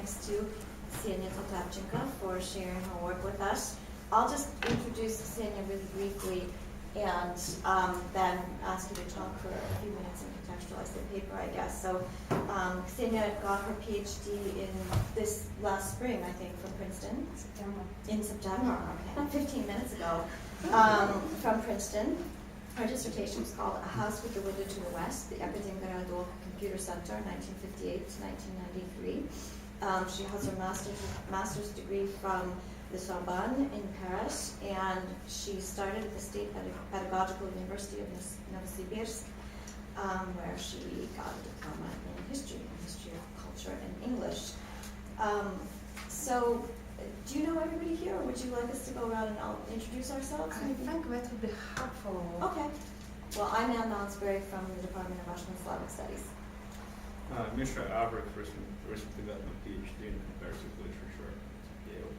thanks to Ksenia Tatarchenko for sharing her work with us. I'll just introduce Ksenia really briefly and then ask you to talk for a few minutes and contextualize the paper, I guess. So Ksenia got her PhD in this last spring, I think, from Princeton. In September, okay, 15 minutes ago, from Princeton. Her dissertation was called A House with the Window to the West, the Akademgradov Computer Center, 1958 to 1993. She has her master's degree from the Sorbonne in Paris, and she started at the State Pedagogical University of Novosibirsk, where she got a diploma in history of culture and English. So, do you know everybody here, or would you like us to go around and I'll introduce ourselves? I think that would be helpful. Okay. Well, I'm Ann Lounsbury from the Department of Russian and Slavic Studies. Misha Avrik, recently got my PhD in comparative literature at Yale.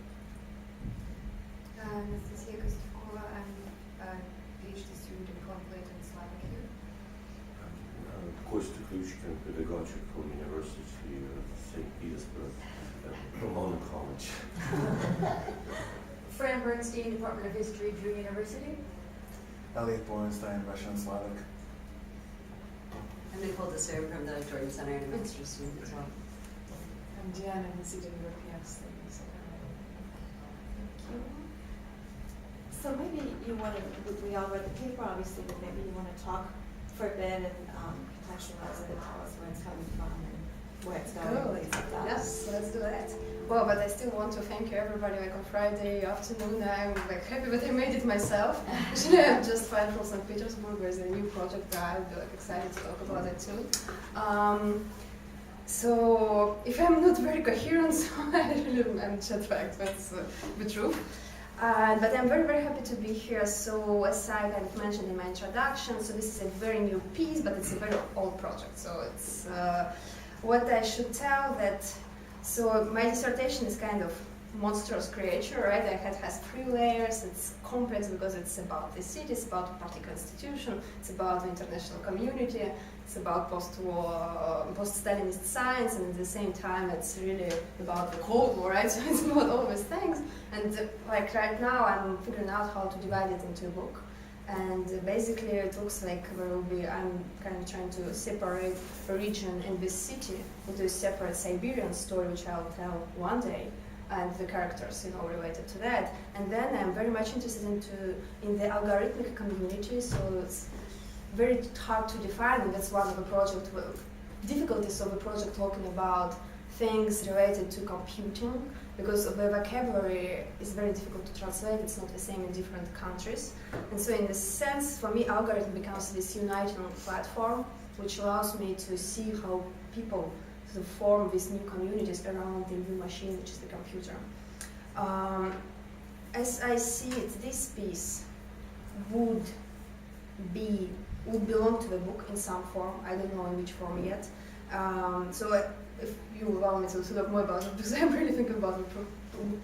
Anastasia Kostikova, I'm a PhD student in Colloquium Slavic here. Kostya Kluchkin, Pedagogical University of St. Petersburg, Pomona College. Fran Bernstein, Department of History, Drew University. Elliot Borenstein, Russian Slavic. I'm Nicole Desser from the Jordan Center and a master's student as well. I'm Diana Nisita, European Studies. So maybe you want to, we all read the paper obviously, but maybe you want to talk for a bit and contextualize it and tell us where it's coming from and where it's going. Good. Like that. Yes, let's do that. Well, but I still want to thank you everybody. Like on Friday afternoon, I'm like happy that I made it myself. Actually, I'm just flying from St. Petersburg. There's a new project. I'll be like excited to talk about it too. So if I'm not very coherent, so I'm jet-lagged. That's the truth. But I'm very, very happy to be here. So as I kind of mentioned in my introduction, so this is a very new piece, but it's a very old project. So it's what I should tell that. So my dissertation is kind of monstrous creature, right? It has 3 layers. It's complex because it's about the city, it's about a particular institution, it's about the international community, it's about post-war, post-Stalinist science, and at the same time it's really about the Cold War, right? So it's about all these things. And like right now I'm figuring out how to divide it into a book. And basically it looks like there will be, I'm kind of trying to separate a region in this city into a separate Siberian story, which I'll tell one day, and the characters, related to that. And then I'm very much interested in the algorithmic community, so it's very hard to define, and that's one of the difficulties of the project talking about things related to computing, because the vocabulary is very difficult to translate. It's not the same in different countries. And so in this sense, for me, algorithm becomes this uniting platform, which allows me to see how people sort of form these new communities around the new machine, which is the computer. As I see it, this piece would belong to the book in some form. I don't know in which form yet. So if you allow me to talk more about it, because I'm really thinking about the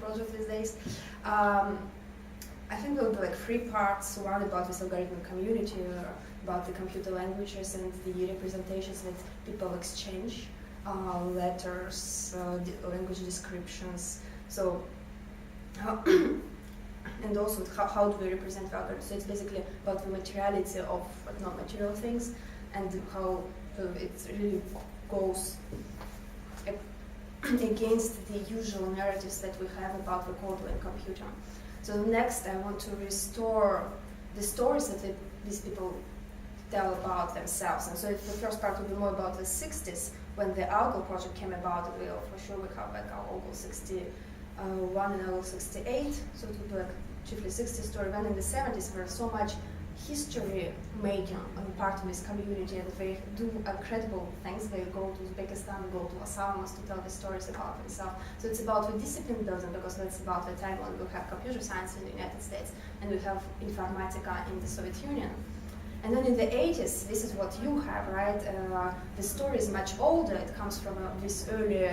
project these days. I think there will be like 3 parts, one about this algorithmic community, about the computer languages and the representations that people exchange, letters, language descriptions. So, and also how do we represent the algorithm? So it's basically about the materiality of non-material things and how it really goes against the usual narratives that we have about the code and computer. So next I want to restore the stories that these people tell about themselves. And so the first part will be more about the 60s, when the Algo project came about. We'll for sure we have like Algo 61 and Algo 68, so it would be like chiefly 60s story. Then in the 70s there was so much history making on part of this community, and they do incredible things. They go to Uzbekistan, go to Las Almas to tell the stories about themselves. So it's about the discipline building, because that's about the time when we have computer science in the United States and we have informatica in the Soviet Union. And then in the 80s, this is what you have, right? The story is much older. It comes from this early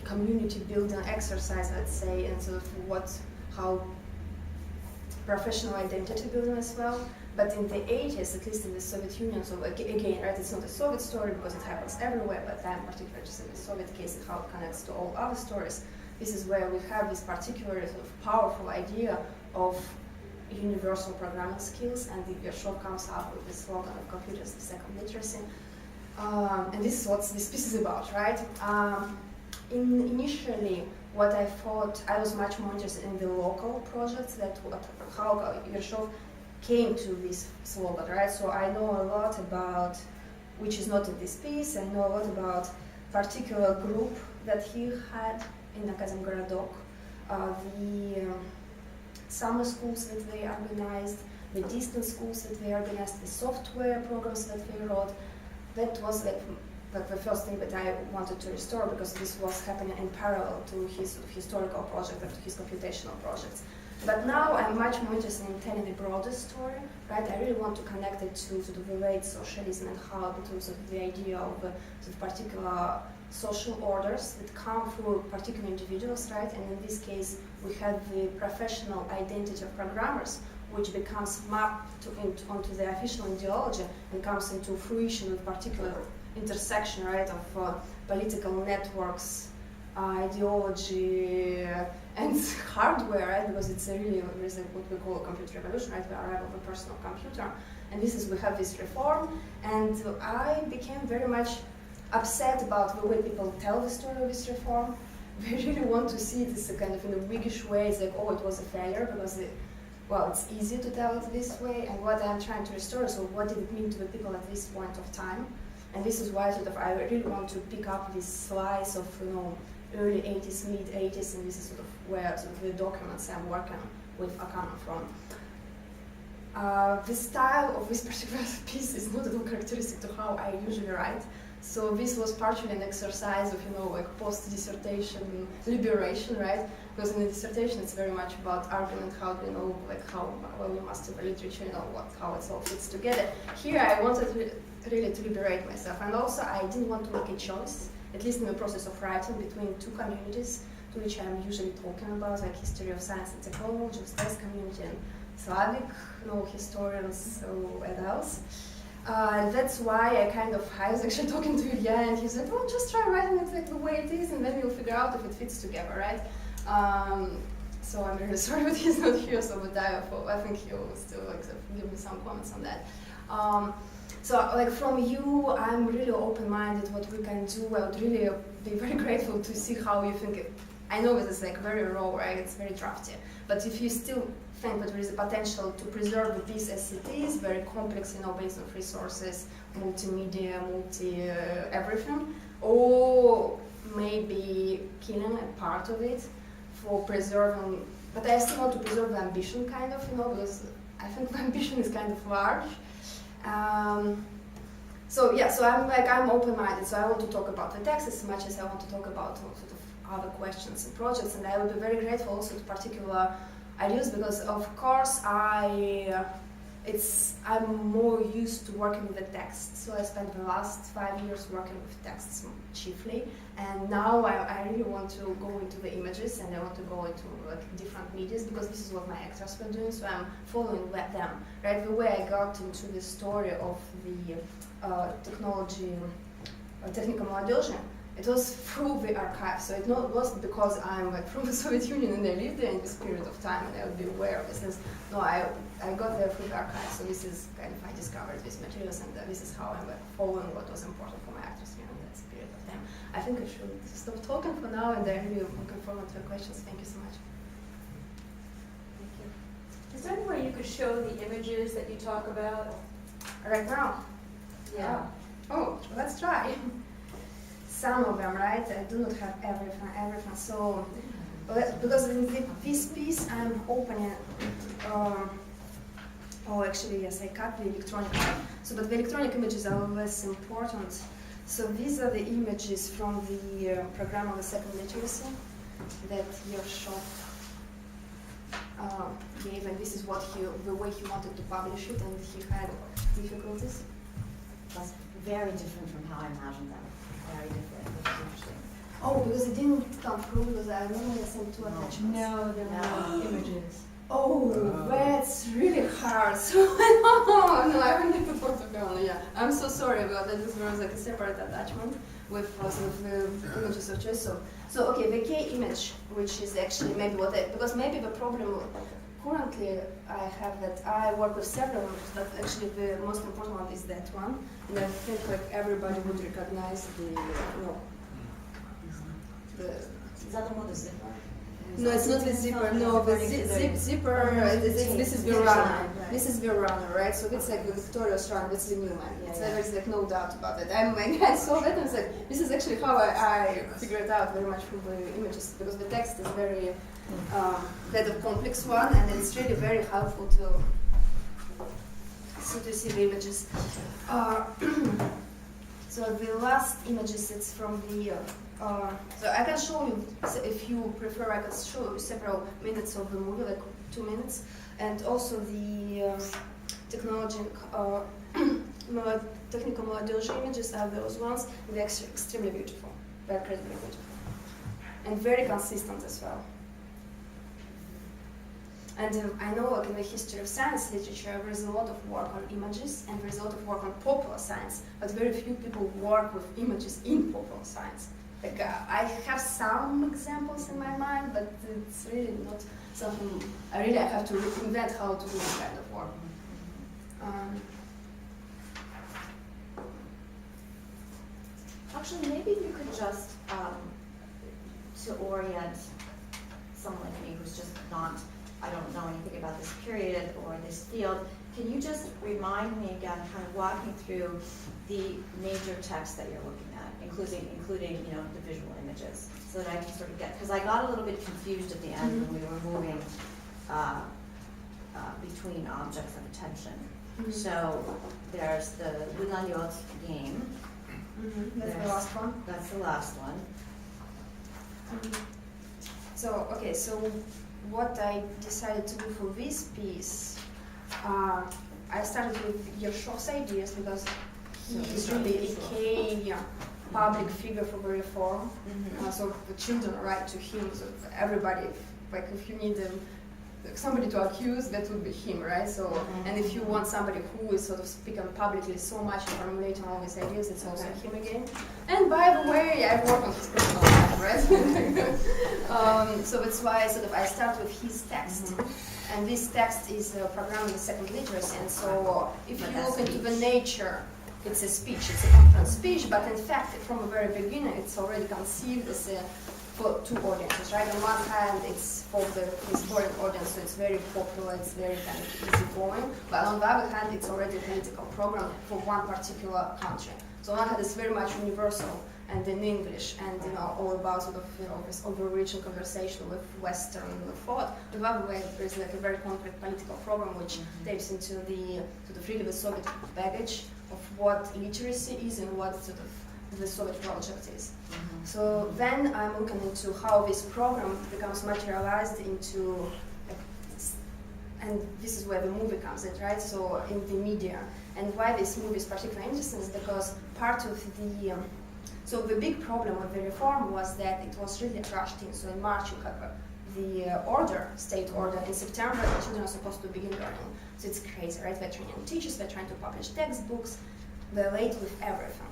community building exercise, let's say, and sort of how professional identity building as well. But in the 80s, at least in the Soviet Union, so again, right, it's not a Soviet story because it happens everywhere, but then particularly just in the Soviet case and how it connects to all other stories. This is where we have this particular sort of powerful idea of universal programming skills, and Ershov comes up with this slogan of computers, the second literacy. And this is what this piece is about, right? Initially, what I thought, I was much more interested in the local projects, how Ershov came to this slogan, right? So I know a lot about, which is not in this piece, I know a lot about particular group that he had in Akademgorodok, the summer schools that they organized, the distance schools that they organized, the software programs that they wrote. That was like the first thing that I wanted to restore, because this was happening in parallel to his sort of historical project and to his computational projects. But now I'm much more interested in telling a broader story, right? I really want to connect it to sort of the late socialism and how it was sort of the idea of sort of particular social orders that come through particular individuals, right? And in this case, we have the professional identity of programmers, which becomes mapped onto the official ideology and comes into fruition with particular intersection, right, of political networks, ideology, and hardware, right? Because it's really what we call a computer revolution, right? The arrival of a personal computer. And this is, we have this reform, and I became very much upset about the way people tell the story of this reform. They really want to see this kind of in a Whiggish way. It's like, oh, it was a failure, because well, it's easy to tell it this way, and what I'm trying to restore is, so what did it mean to the people at this point of time? And this is why sort of I really want to pick up this slice of, you know, early 80s, mid 80s, and this is sort of where sort of the documents I'm working with are coming from. The style of this particular piece is not at all characteristic to how I usually write. So this was partially an exercise of, you know, like post-dissertation liberation, right? Because in the dissertation it's very much about argument, how do you know, like how well you master the literature, you know, how it all fits together. Here I wanted really to liberate myself, and also I didn't want to make a choice, at least in the process of writing, between two communities to which I'm usually talking about, like history of science and technology, STES community, and Slavic, you know, historians and else. That's why I was actually talking to Ilya, and he said, well, just try writing it like the way it is, and then you'll figure out if it fits together, right? So I'm really sorry that he's not here, so but I think he'll still like give me some comments on that. So like from you, I'm really open-minded what we can do. I would really be very grateful to see how you think it. I know it's like very raw, right? It's very drafty, but if you still think that there is a potential to preserve this as it is, very complex, you know, based on resources, multimedia, everything, or maybe killing a part of it for preserving, but I still want to preserve the ambition, kind of, you know, because I think the ambition is kind of large. So I'm open-minded, so I want to talk about the text as much as I want to talk about sort of other questions and projects, and I would be very grateful also to particular ideas, because of course I'm more used to working with the text, so I spent the last 5 years working with texts chiefly, and now I really want to go into the images, and I want to go into like different medias, because this is what my actors were doing, so I'm following them, right? The way I got into the story of the technical молодежи, it was through the archive, so it wasn't because I'm like from the Soviet Union and I lived there in this period of time and I would be aware of this. No, I got there through the archive, so this is kind of, I discovered these materials, and this is how I'm like following what was important for my actors here in that period of time. I think I should stop talking for now, and I'm really looking forward to your questions. Thank you so much. Thank you. Is there any way you could show the images that you talk about? Right now? Yeah. Oh, let's try. Some of them, right? I do not have everything. So, because in this piece I'm opening, actually yes, I cut the electronic one. So, but the electronic images are less important. So these are the images from the program of the second literacy that Ershov gave, and this is what the way he wanted to publish it, and he had difficulties. That's very different from how I imagined them. Very different, which is interesting. Oh, because it didn't come through, because I normally send two attachments. No, there are no images. Oh, that's really hard. So no, I will need to put it on. Yeah, I'm so sorry about that. This was like a separate attachment with sort of the images of choice. So okay, the key image, which is actually maybe because maybe the problem currently I have that I work with several images, but actually the most important one is that one, and I think like everybody would recognize the Is that the one with the zipper? No, it's not the zipper. No, the zipper. This is the runner. This is the runner, right? So it's like the Victoria's run. That's the Newman. There's like no doubt about it. I saw that and I said, this is actually how I figured it out very much from the images, because the text is very kind of complex one, and it's really very helpful to see the images. So the last images, it's from the. So I can show you, if you prefer, I can show you several minutes of the movie, like 2 minutes, and also the technical melodiology images are those ones. They're extremely beautiful, they're incredibly beautiful, and very consistent as well. And I know, like in the history of science literature, there is a lot of work on images, and there is a lot of work on popular science, but very few people work with images in popular science. Like I have some examples in my mind, but it's really not something I have to reinvent how to do this kind of work. Actually, maybe you could just, to orient someone like me who's just not, I don't know anything about this period or this field, can you just remind me again, kind of walk me through the major text that you're looking at, including the visual images, so that I can sort of get, because I got a little bit confused at the end when we were moving between objects of attention. So there's the Lunayot game. That's the last one. That's the last one. So okay, so what I decided to do for this piece, I started with Ershov's ideas because he is really a key public figure for the reform. So the children write to him. So everybody, like if you need somebody to accuse, that would be him, right? So and if you want somebody who is sort of speaking publicly so much and formulating all these ideas, it's also him again. And by the way, I work on his personal life, right? So that's why I start with his text. And this text is programmed in the second literacy. And so if you look into the nature, it's a speech, it's a conference speech, but in fact, from the very beginning, it's already conceived as for two audiences, right? On one hand, it's for the historic audience, so it's very popular, it's very kind of easygoing. But on the other hand, it's already a political program for one particular country. So on one hand, it's very much universal and in English, and all about sort of this overreaching conversation with Western thought. The other way, there's like a very concrete political program which taps into the sort of really the Soviet baggage of what literacy is and what sort of the Soviet project is. So then I'm looking into how this program becomes materialized into, and this is where the movie comes in, right? So in the media. And why this movie is particularly interesting is because part of the, so the big problem with the reform was that it was really rushed in. So in March you have the order, state order. In September the children are supposed to begin learning. So it's crazy, right? They're training teachers, they're trying to publish textbooks, they're late with everything.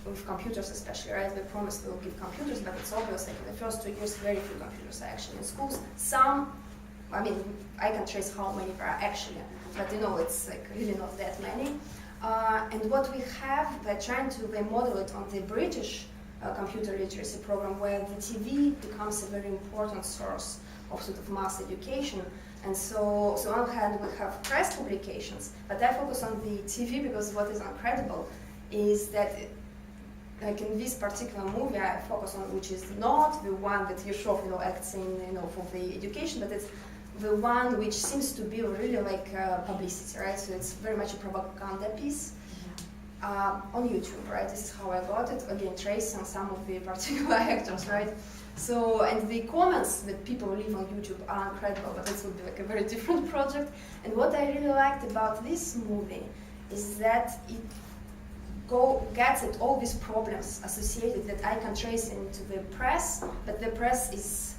With computers especially, right? They promised they will give computers, but it's obvious like in the first 2 years, very few computers are actually in schools. Some, I mean, I can trace how many there are actually, but it's like really not that many. And what we have, they model it on the British computer literacy program, where the TV becomes a very important source of sort of mass education. And so on one hand, we have press publications, but I focus on the TV because what is incredible is that like in this particular movie, I focus on which is not the one that Ershov acts in, for the education, but it's the one which seems to be really like publicity, right? So it's very much a propaganda piece on YouTube, right? This is how I got it. Again, tracing some of the particular actors, right? So, and the comments that people leave on YouTube are incredible, but this would be like a very different project. And what I really liked about this movie is that it gets at all these problems associated that I can trace into the press, but the press is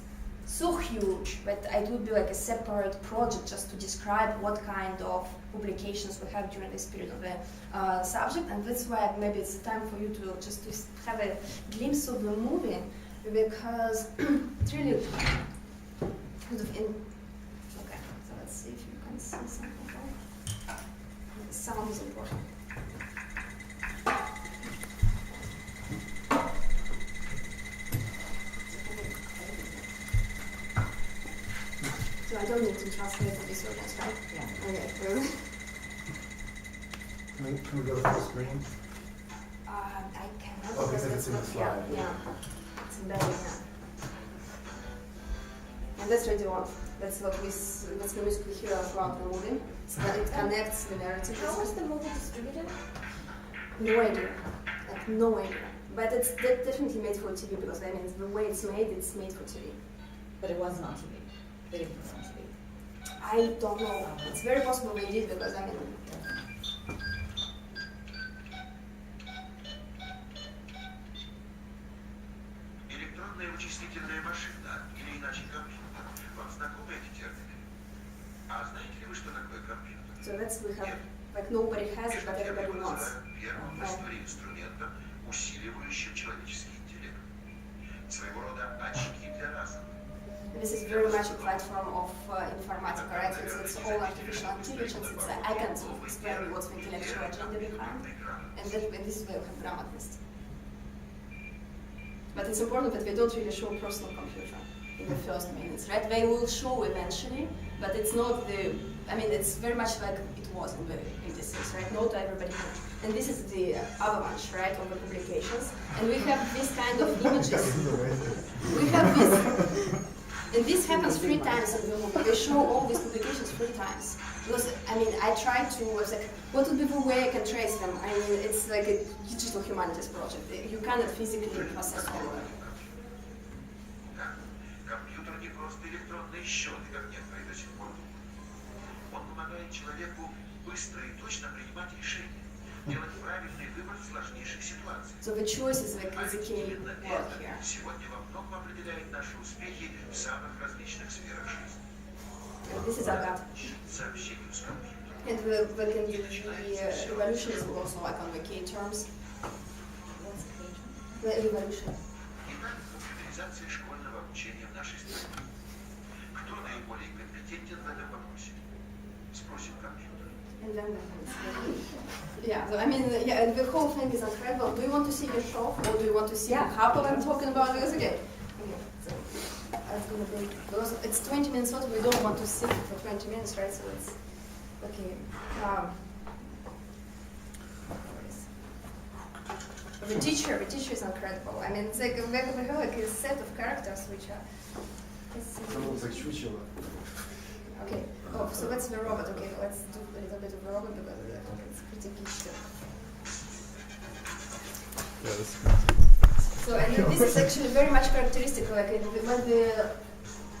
so huge that it would be like a separate project just to describe what kind of publications we have during this period of the subject, and that's why maybe it's time for you to just to have a glimpse of the movie, because it's really sort of in. Okay, so let's see if you can see something. The sound is important. So I don't need to translate for this audience, right? Yeah. Okay, really? Can we go to full screen? I cannot Oh, because because it's in the not- slide. Yeah, it's embedded, yeah. And that's really what, that's what that's the music we hear throughout the movie. So that it connects the narrative. How was the movie distributed? No idea, like no idea. But it's definitely made for TV because I mean the way it's made for TV. But it wasn't on TV. They didn't put it on TV. I don't know. It's very possible they did because I mean. Электронная вычислительная машина, или иначе компьютер. Вам знакомы эти термины? А знаете ли вы, что такое компьютер? So that's we have like nobody has it, but everybody Термин wants. называют первым в истории инструментом, усиливающим человеческий интеллект. Своего рода очки для разума. This is very much a platform of informatica, right? It's all artificial intelligence. I can't explain what's the intellectual agenda behind, and this is where we have grammatность. But it's important that we don't really show personal computer in the first minutes, right? They will show eventually, but it's not the. I mean, it's very much like it was in the 86, right? Not everybody can. And this is the avalanche, right, of the publications, and we have this kind of images. We have this. And this happens 3 times in the movie. They show all these publications 3 times. Because, I mean, I tried to, I was like, what would be the way I can trace them? I mean, it's like a digital humanities project. You cannot physically process all of them. Компьютер не просто электронный счет, как некоторые до сих пор думают. Он помогает человеку быстро и точно принимать решения, делать правильный выбор в сложнейших ситуациях. So the choice is like the key Именно word это here. сегодня во многом определяет наши успехи в самых различных сферах жизни. And this is Agatha. Сообщению с компьютером. And the revolution is also like on the key terms. What's the page? The revolution. Итак, компьютеризация школьного обучения в нашей стране. Кто наиболее компетентен в этом вопросе? Спросим компьютер. And then yeah, so I mean, yeah, the whole thing is incredible. Do you want to see the show, or do you want to see a couple I'm talking about this again? Okay, so that's gonna be because it's 20 minutes long. We don't want to sit for 20 minutes, right? So it's okay. The teacher is incredible. I mean, it's like we have like a set of characters which are. Okay. Oh, so that's the robot. Okay, let's do a little bit of the robot because it's pretty key. So, and this is actually very much characteristic. Like when the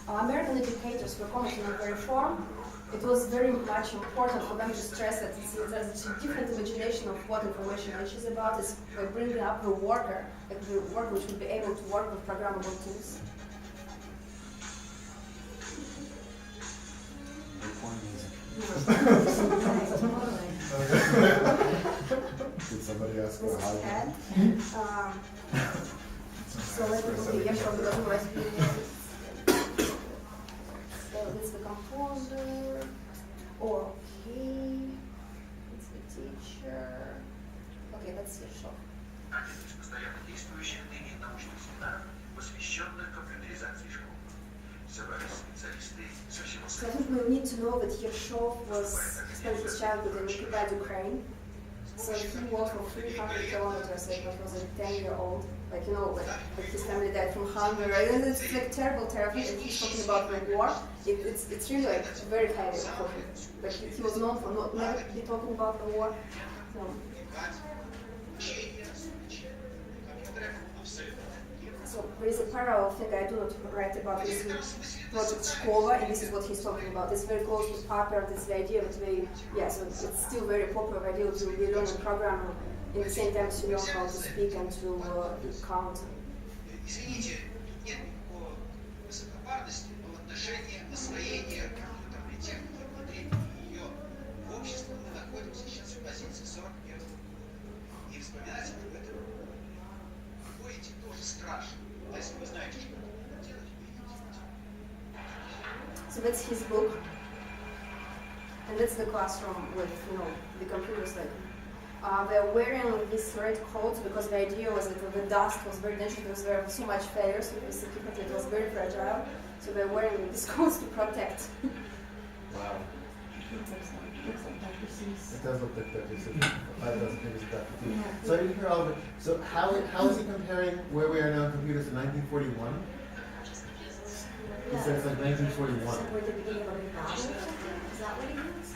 American educators were commenting on the reform, it was very much important for them to stress that there's a different imagination of what information age is about. Is by bringing up the worker, like the worker which will be able to work with programmable tools. Did somebody ask This for is how? Ted. So let me see. Ershov doesn't rescue. So this is the composer. Okay. It's the teacher. Okay, that's Ershov. Один из постоянно действующих ныне научных семинаров, посвященных компьютеризации школ. Собрались специалисты со всего So I света. think we need to know that Ershov spent his childhood in occupied Ukraine. So he walked for 300 kilometers like when he was a 10-year-old. Like, you know, like his family died from hunger, right? And it's like terrible. And he's talking about the war. It's really like very heavy for him. Like he was known for not never be talking about the war. So there is a parallel thing I do not write about this project Shkola, and this is what he's talking about. It's very close to Paper, it's the idea that so it's still very popular idea to be learning programming in the same time as you learn how to speak and to count. высокопарности, но в отношении освоения компьютерной техники внутри ее в обществе мы находимся сейчас в позиции 41. И вспоминать об этом будете тоже страшно. А если вы знаете, что надо делать, вы идете. So that's his book, and that's the classroom with, the computers. Like, they're wearing these red coats because the idea was that the dust was very dangerous. There were so much failures with this equipment; it was very fragile. So they're wearing these coats to protect. Wow. It does look like that. It does maybe it's that. So I didn't hear all of it. So how is he comparing where we are now in computers to 1941? He said it's like 1941. So we're at the beginning of a novel? Is that what he means?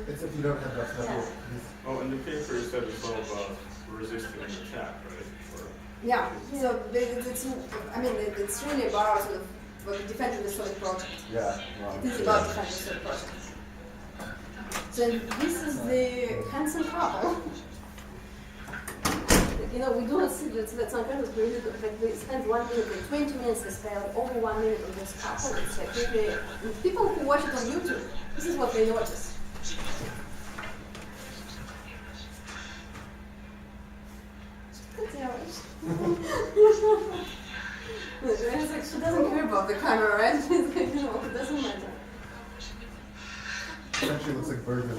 It's if you don't have that stuff. Yeah. Oh, in the paper you said it's all about resisting an attack, right? Or Yeah. So it's really about sort of defending the Soviet project. Yeah. Wow. It is about defending the Soviet project. So this is the handsome couple. We do not see that's not kind of really good, but we spend 1 minute and 20 minutes, they spend over 1 minute on this couple. It's like really, people who watch it on YouTube, this is what they notice. It's like she doesn't care about the camera, right? She's like, it doesn't matter. It actually looks like Bergman.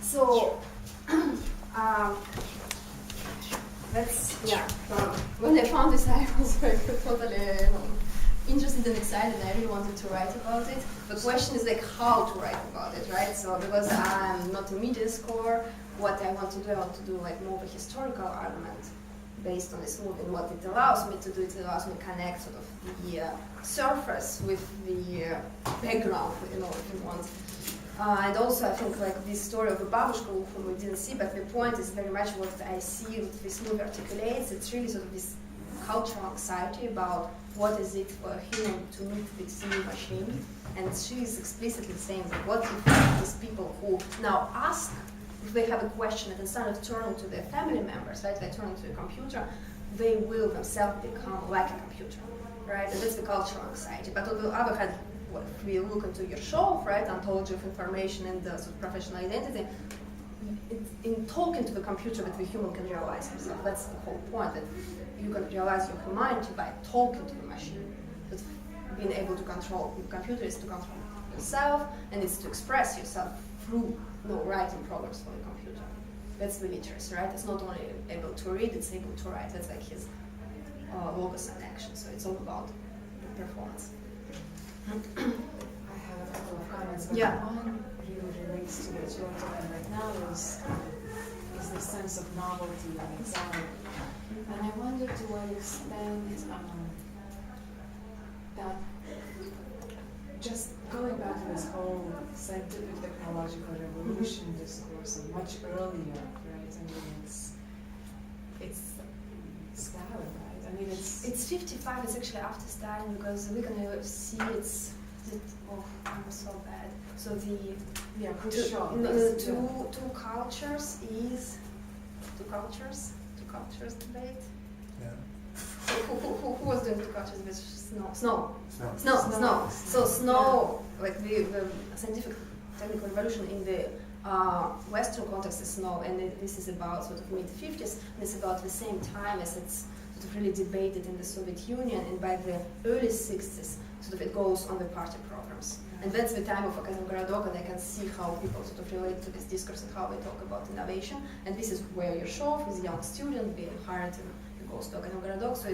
So, when I found this, I was totally interested and excited. I really wanted to write about it. The question is how to write about it, right? So, because I'm not a media scholar, what I want to do more of a historical argument based on this movie. And what it allows me to do, it allows me to connect sort of the surface with the background, if you want. And also, I think this story of a babushka whom we didn't see, but the point is very much what I see with this movie articulates. It's really sort of this cultural anxiety about what is it for a human to meet this new machine. And she is explicitly saying that what if these people who now ask, if they have a question, and instead of turning to their family members, right, they turn to a computer, they will themselves become like a computer, right? And that's the cultural anxiety. But on the other hand, if we look into Ershov, right, ontology of information and the sort of professional identity, in talking to the computer that the human can realize himself. That's the whole point, that you can realize your humanity by talking to the machine. But being able to control the computer is to control yourself, and it's to express yourself through writing programs for the computer. That's the literacy, right? It's not only able to read, it's able to write. That's like his logos and action. So it's all about performance. I have a couple of comments, but Yeah. one really relates to what you're talking right now is the sense of novelty and excitement. And I wonder to what extent that just going back to this whole scientific technological revolution discourse of much earlier, right? I mean, it's Stalin, right? I mean, It's 55, it's actually after Stalin, because we're gonna see I'm so bad. So the two cultures debate. Yeah. Who was doing two cultures debate? Snow. So Snow, like the scientific technical revolution in the Western context is Snow, and this is about sort of mid-50s, and it's about the same time as it's sort of really debated in the Soviet Union, and by the early 60s, sort of it goes on the party programs. And that's the time of Akademgorodok, and I can see how people sort of relate to this discourse and how they talk about innovation. And this is where Ershov is a young student being hired and he goes to Akademgorodok, so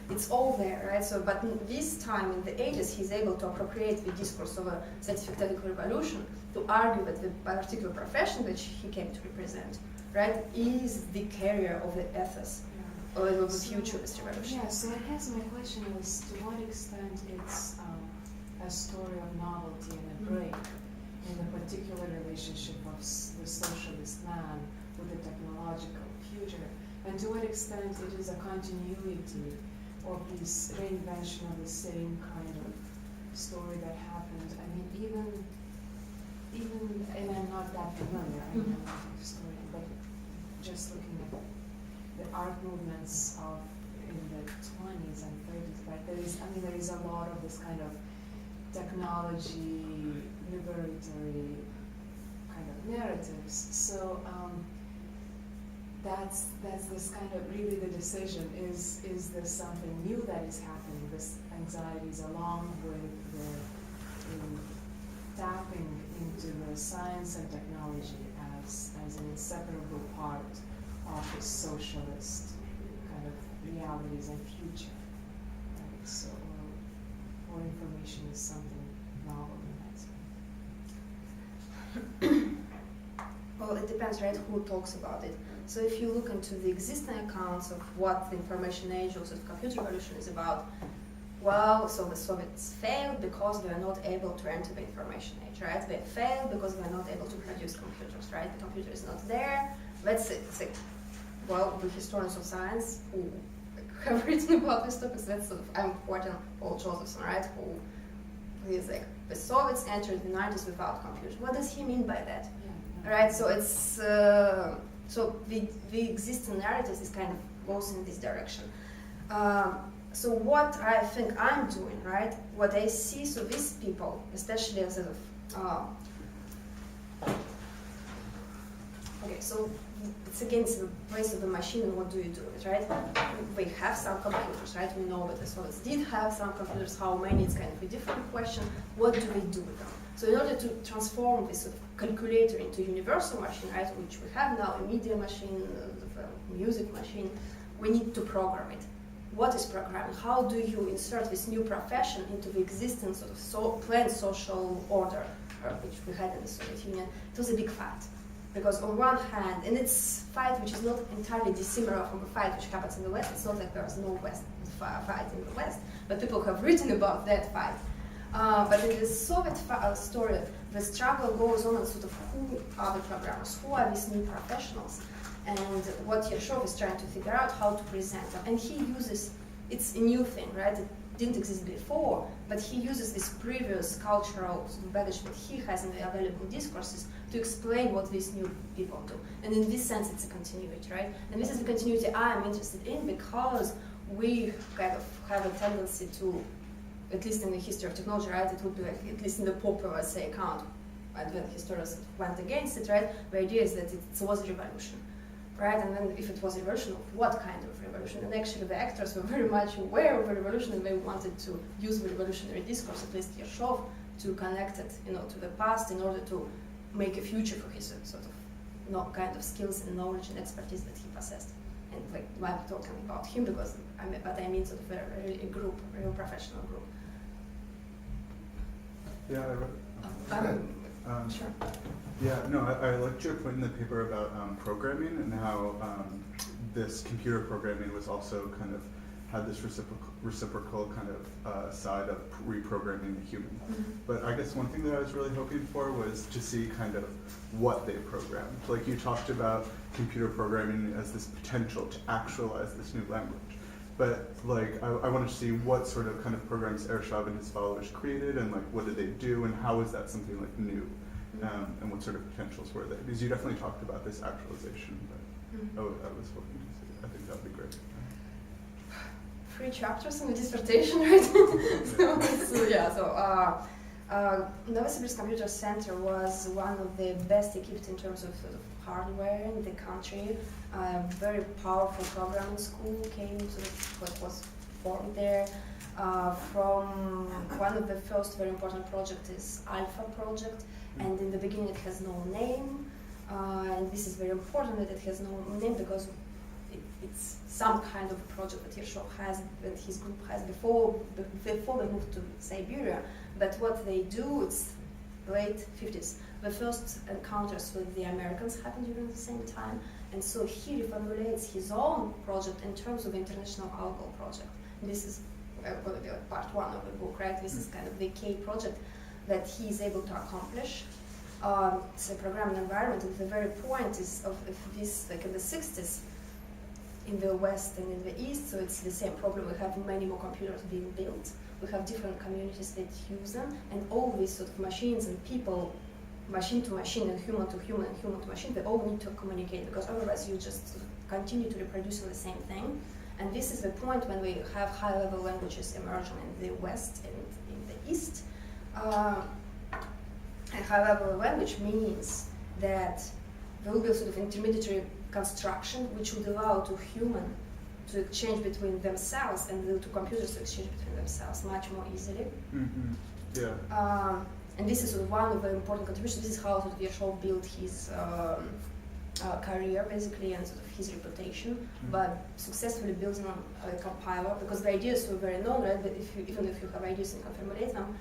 it's all there, right? So, but this time in the 80s, he's able to appropriate the discourse of a scientific technical revolution to argue that the particular profession that he came to represent, right, is the carrier of the ethos of the futurist revolution. Yeah, so I guess my question is to what extent it's a story of novelty and a break in the particular relationship of the socialist man with the technological future, and to what extent it is a continuity of this reinvention of the same kind of story that happened. I mean, even, and I'm not that familiar, I'm not a historian, but just looking at the art movements of in the 20s and 30s, right? There is a lot of this kind of technology, liberatory kind of narratives. So that's this kind of really the decision, is there something new that is happening, this anxieties along with the tapping into the science and technology as an inseparable part of the socialist kind of realities and future. Right? So more information is something novel in that sense. Well, it depends, right, who talks about it. So if you look into the existing accounts of what the information age of the computer revolution is about, well, so the Soviets failed because they were not able to enter the information age, right? They failed because they were not able to produce computers, right? The computer is not there. That's it. It's like, well, the historians of science who have written about this topic, that's sort of, I'm quoting Paul Josephson, right? Who is like, the Soviets entered the 90s without computers. What does he mean by that? Yeah. Right, so it's so the existing narratives is kind of goes in this direction. So what I think I'm doing, right? What I see, so these people, especially as of okay, so it's against the place of the machine, and what do you do with it, right? We have some computers, right? We know that the Soviets did have some computers. How many? It's kind of a different question. What do we do with them? So in order to transform this sort of calculator into a universal machine, right, which we have now, a media machine, a music machine, we need to program it. What is programming? How do you insert this new profession into the existing sort of planned social order, which we had in the Soviet Union? It was a big fight. Because on one hand, and it's a fight which is not entirely dissimilar from the fight which happens in the West. It's not like there's no West fight in the West, but people have written about that fight. But in the Soviet story, the struggle goes on sort of who are the programmers, who are these new professionals, and what Ershov is trying to figure out how to present them. And he uses, it's a new thing, right? It didn't exist before, but he uses this previous cultural baggage that he has in the available discourses to explain what these new people do. And in this sense, it's a continuity, right? And this is the continuity I'm interested in because we kind of have a tendency to, at least in the history of technology, right, it would be like, at least in the popular, say, account, and when historians went against it, right, the idea is that it was a revolution, right, and then if it was a revolution, of what kind of revolution? And actually the actors were very much aware of the revolution and they wanted to use the revolutionary discourse, at least Ershov, to connect it, to the past in order to make a future for his sort of kind of skills and knowledge and expertise that he possessed. And like, I'm talking about him because I mean sort of a group, a real professional group. Yeah, Sure. Yeah, no, I liked your point in the paper about programming and how this computer programming was also kind of had this reciprocal kind of side of reprogramming the human. Mm-hmm. But I guess one thing that I was really hoping for was to see kind of what they programmed. Like you talked about computer programming as this potential to actualize this new language. But like, I want to see what sort of kind of programs Ershov and his followers created, and like, what did they do, and how is that something like new, and what sort of potentials were they? Because you definitely talked about this actualization, but I was hoping to see. I think that would be great. 3 chapters in the dissertation, right? Novosibirsk Computer Center was one of the best equipped in terms of hardware in the country. A very powerful programming school came to what was formed there. From one of the first very important projects is Alpha project, and in the beginning it has no name. And this is very important that it has no name because it's some kind of a project that Ershov has, that his group has before they moved to Siberia. But what they do, it's late 50s. The first encounters with the Americans happened during the same time, and so he reformulates his own project in terms of the International Algol project. This is going to be part 1 of the book, right? This is kind of the key project that he is able to accomplish. It's a programming environment, and the very point is of this, like in the 60s, in the West and in the East, so it's the same problem. We have many more computers being built. We have different communities that use them, and all these sort of machines and people machine to machine and human to human and human to machine, they all need to communicate, because otherwise you just continue to reproduce the same thing. And this is the point when we have high-level languages emerging in the West and in the East. And high-level language means that there will be a sort of intermediary construction which would allow to human to exchange between themselves and to computers to exchange between themselves much more easily. Mm-hmm. Yeah. And this is sort of one of the important contributions. This is how sort of Ershov built his career, basically, and sort of his reputation, but successfully building a compiler, because the ideas were very known, right? But even if you have ideas and can formulate them,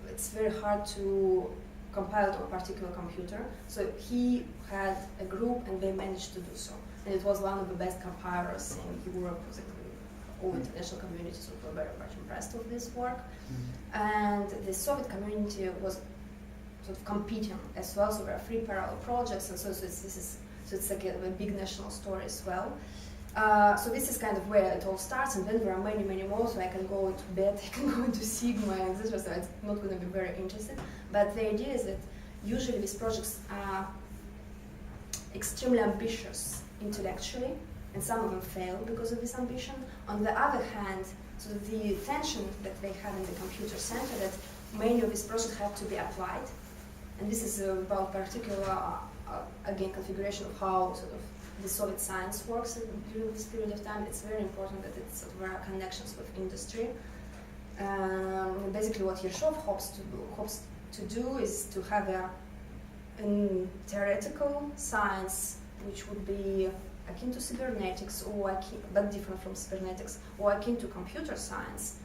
it's very hard to compile to a particular computer. So he had a group, and they managed to do so. And it was one of the best compilers in Europe. All international communities were very much impressed with this work. And the Soviet community was sort of competing as well, so there are 3 parallel projects, and so it's like a big national story as well. So this is kind of where it all starts, and then there are many, many more, so I can go into beta, I can go into Sigma, and etc., so it's not going to be very interesting. But the idea is that usually these projects are extremely ambitious intellectually, and some of them fail because of this ambition. On the other hand, sort of the tension that they have in the computer center, that many of these projects have to be applied. And this is about particular, again, configuration of how sort of the Soviet science works during this period of time. It's very important that it's sort of there are connections with industry. Basically what Ershov hopes to do is to have a theoretical science which would be akin to cybernetics, but different from cybernetics, or akin to computer science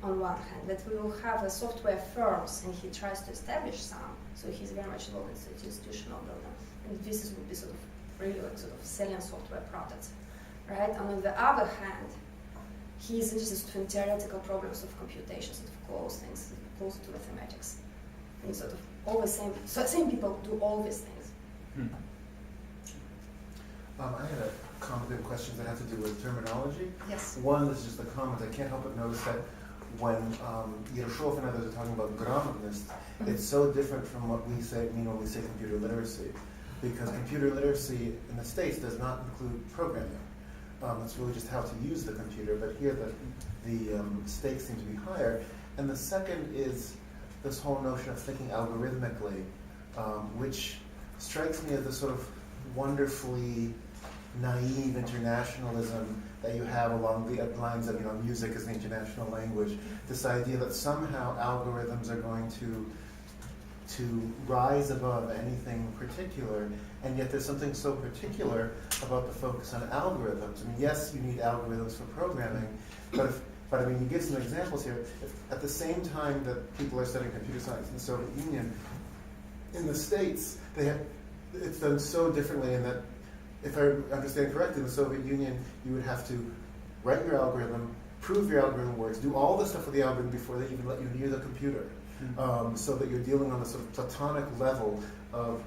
on one hand, that we will have software firms, and he tries to establish some, so he's very much involved in the institutional building, and this would be sort of really like sort of selling software products, right? And on the other hand, he's interested in theoretical problems of computation, sort of close things, close to mathematics, and sort of all the same people do all these things. I had a comment and questions that have to do with terminology. Yes. One is just a comment. I can't help but notice that when Ershov and others are talking about gramotnost, it's so different from what we mean when we say computer literacy. Because computer literacy in the States does not include programming. It's really just how to use the computer, but here the stakes seem to be higher. And the second is this whole notion of thinking algorithmically, which strikes me as a sort of wonderfully naive internationalism that you have along the lines of, music as the international language. This idea that somehow algorithms are going to rise above anything particular, and yet there's something so particular about the focus on algorithms. I mean, yes, you need algorithms for programming, but I mean, you give some examples here. If at the same time that people are studying computer science in the Soviet Union, in the States, it's done so differently in that, if I understand correctly, in the Soviet Union, you would have to write your algorithm, prove your algorithm works, do all the stuff with the algorithm before they even let you near the computer. So that you're dealing on a sort of platonic level of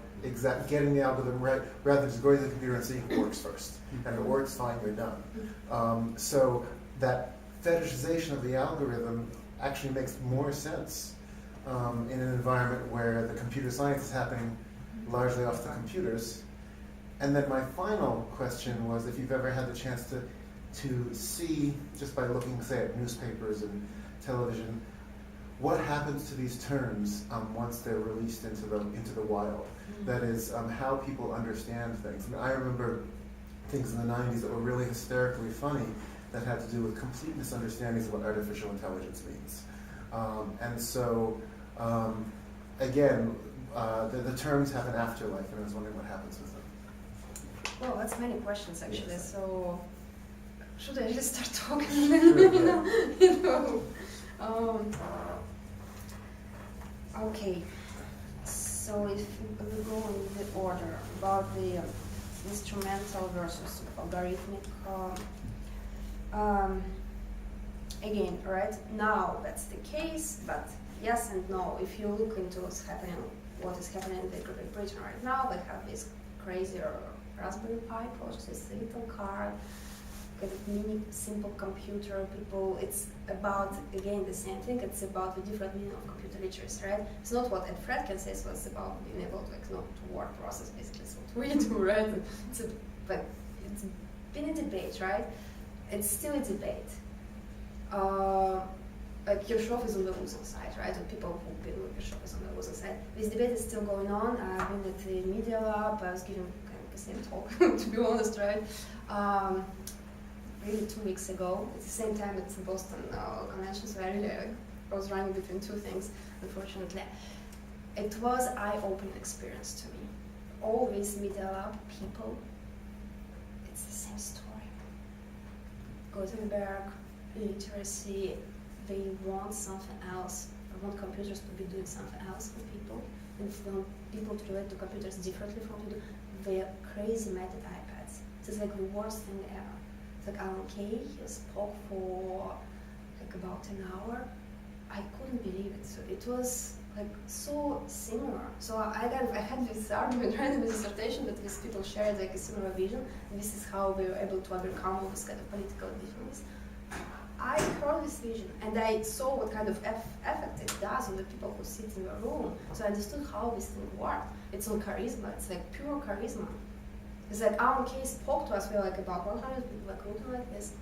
getting the algorithm right, rather than just going to the computer and seeing if it works first. And if it works, fine, you're done. So that fetishization of the algorithm actually makes more sense in an environment where the computer science is happening largely off the computers. And then my final question was if you've ever had the chance to see, just by looking, say, at newspapers and television, what happens to these terms once they're released into the wild? That is, how people understand things. I mean, I remember things in the 90s that were really hysterically funny that had to do with complete misunderstandings of what artificial intelligence means. And so, again, the terms have an afterlife, and I was wondering what happens with them. Well, that's many questions actually. Yes. So, should I just start talking? Sure, Okay. So if we go in the order about the instrumental versus algorithmic. Again, right now that's the case, but yes and no. If you look into what is happening in the Great Britain right now, they have this crazy Raspberry Pi project, this little card, kind of mini simple computer people. It's about, again, the same thing. It's about the different meaning of computer literacy, right? It's not what Ed Fredkin says, it's about being able to, like, not to word process, basically. It's what we do, right? But it's been a debate, right? It's still a debate. Like Ershov is on the losing side, right? And people who believe Ershov is on the losing side. This debate is still going on. I've been at the Media Lab. I was giving kind of the same talk, to be honest, right? Really 2 weeks ago. At the same time, it's the Boston convention, so I was running between two things, unfortunately. It was an eye-opening experience to me. All these Media Lab people, it's the same story. Gutenberg, literacy, they want something else. They want computers to be doing something else for people. And they want people to relate to computers differently from what we do. They're crazy mad at iPads. It's like the worst thing ever. It's like Alan Kay, he spoke for like about an hour. I couldn't believe it. So it was like so similar. So I had this argument right in the dissertation that these people shared like a similar vision, and this is how they were able to overcome all this kind of political difference. I heard this vision and I saw what kind of effect it does on the people who sit in the room. So I understood how this thing worked. It's on charisma. It's like pure charisma. It's like Alan Kay spoke to us. We were like about 100 people like looking like this,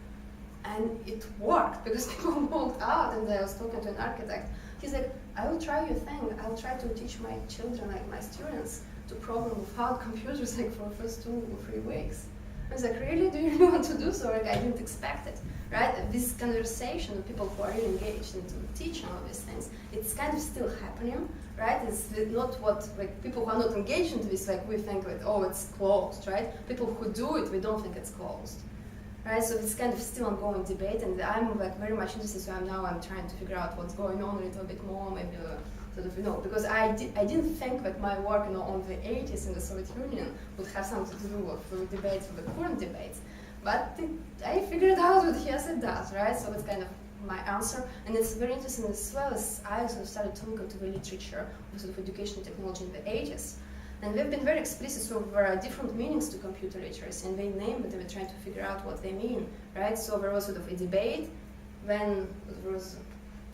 and it worked because people walked out. And I was talking to an architect. He's like, I will try your thing. I will try to teach my children, like my students, to program without computers like for the first 2 or 3 weeks. I was like, really? Do you really want to do so? Like, I didn't expect it, right? This conversation with people who are really engaged into teaching all these things, it's kind of still happening, right? It's not what, like, people who are not engaged into this, like, we think like, oh, it's closed, right? People who do it, we don't think it's closed, right? So it's kind of still ongoing debate, and I'm like very much interested. So I'm trying to figure out what's going on a little bit more, maybe. Sort of, because I didn't think that my work, on the 80s in the Soviet Union would have something to do with the debates, with the current debates. But I figured out what yes, it does, right? So it's kind of my answer, and it's very interesting as well as I also started to look into the literature of sort of education technology in the 80s. And they've been very explicit, so there are different meanings to computer literacy, and they name it, and we're trying to figure out what they mean, right? So there was sort of a debate, then there was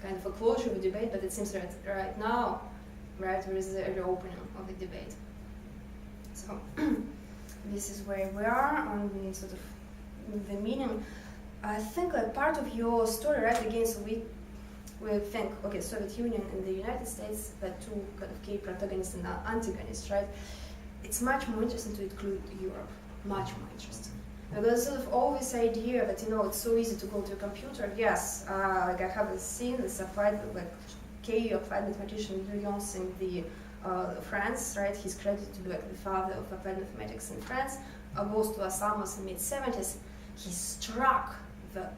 kind of a closure of the debate, but it seems that right now, right, there is a reopening of the debate. So this is where we are on sort of the meaning. I think like part of your story, right, again, so we think, okay, Soviet Union and the United States, the two kind of key protagonists and antagonists, right? It's much more interesting to include Europe, much more interesting. Because sort of all this idea that, it's so easy to go to a computer, yes, like I have seen this applied, like K, applied mathematician Lyons in the France, right? He's credited to be like the father of applied mathematics in France, goes to Asamos in the mid-70s. He's struck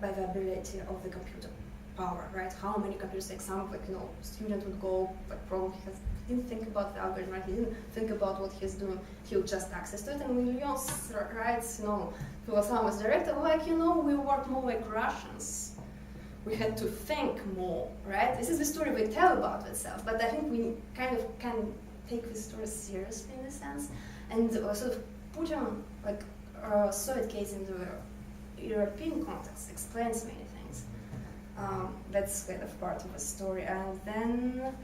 by the ability of the computer power, right? How many computers, like some, like, student would go, but probably he didn't think about the algorithm, right? He didn't think about what he's doing. He would just access to it, and when Lyons writes, who was Asamos director, like, we worked more like Russians. We had to think more, right? This is the story we tell about itself, but I think we kind of can take this story seriously in a sense, and sort of put on, like, Soviet case into a European context, explains many things. That's kind of part of the story. And then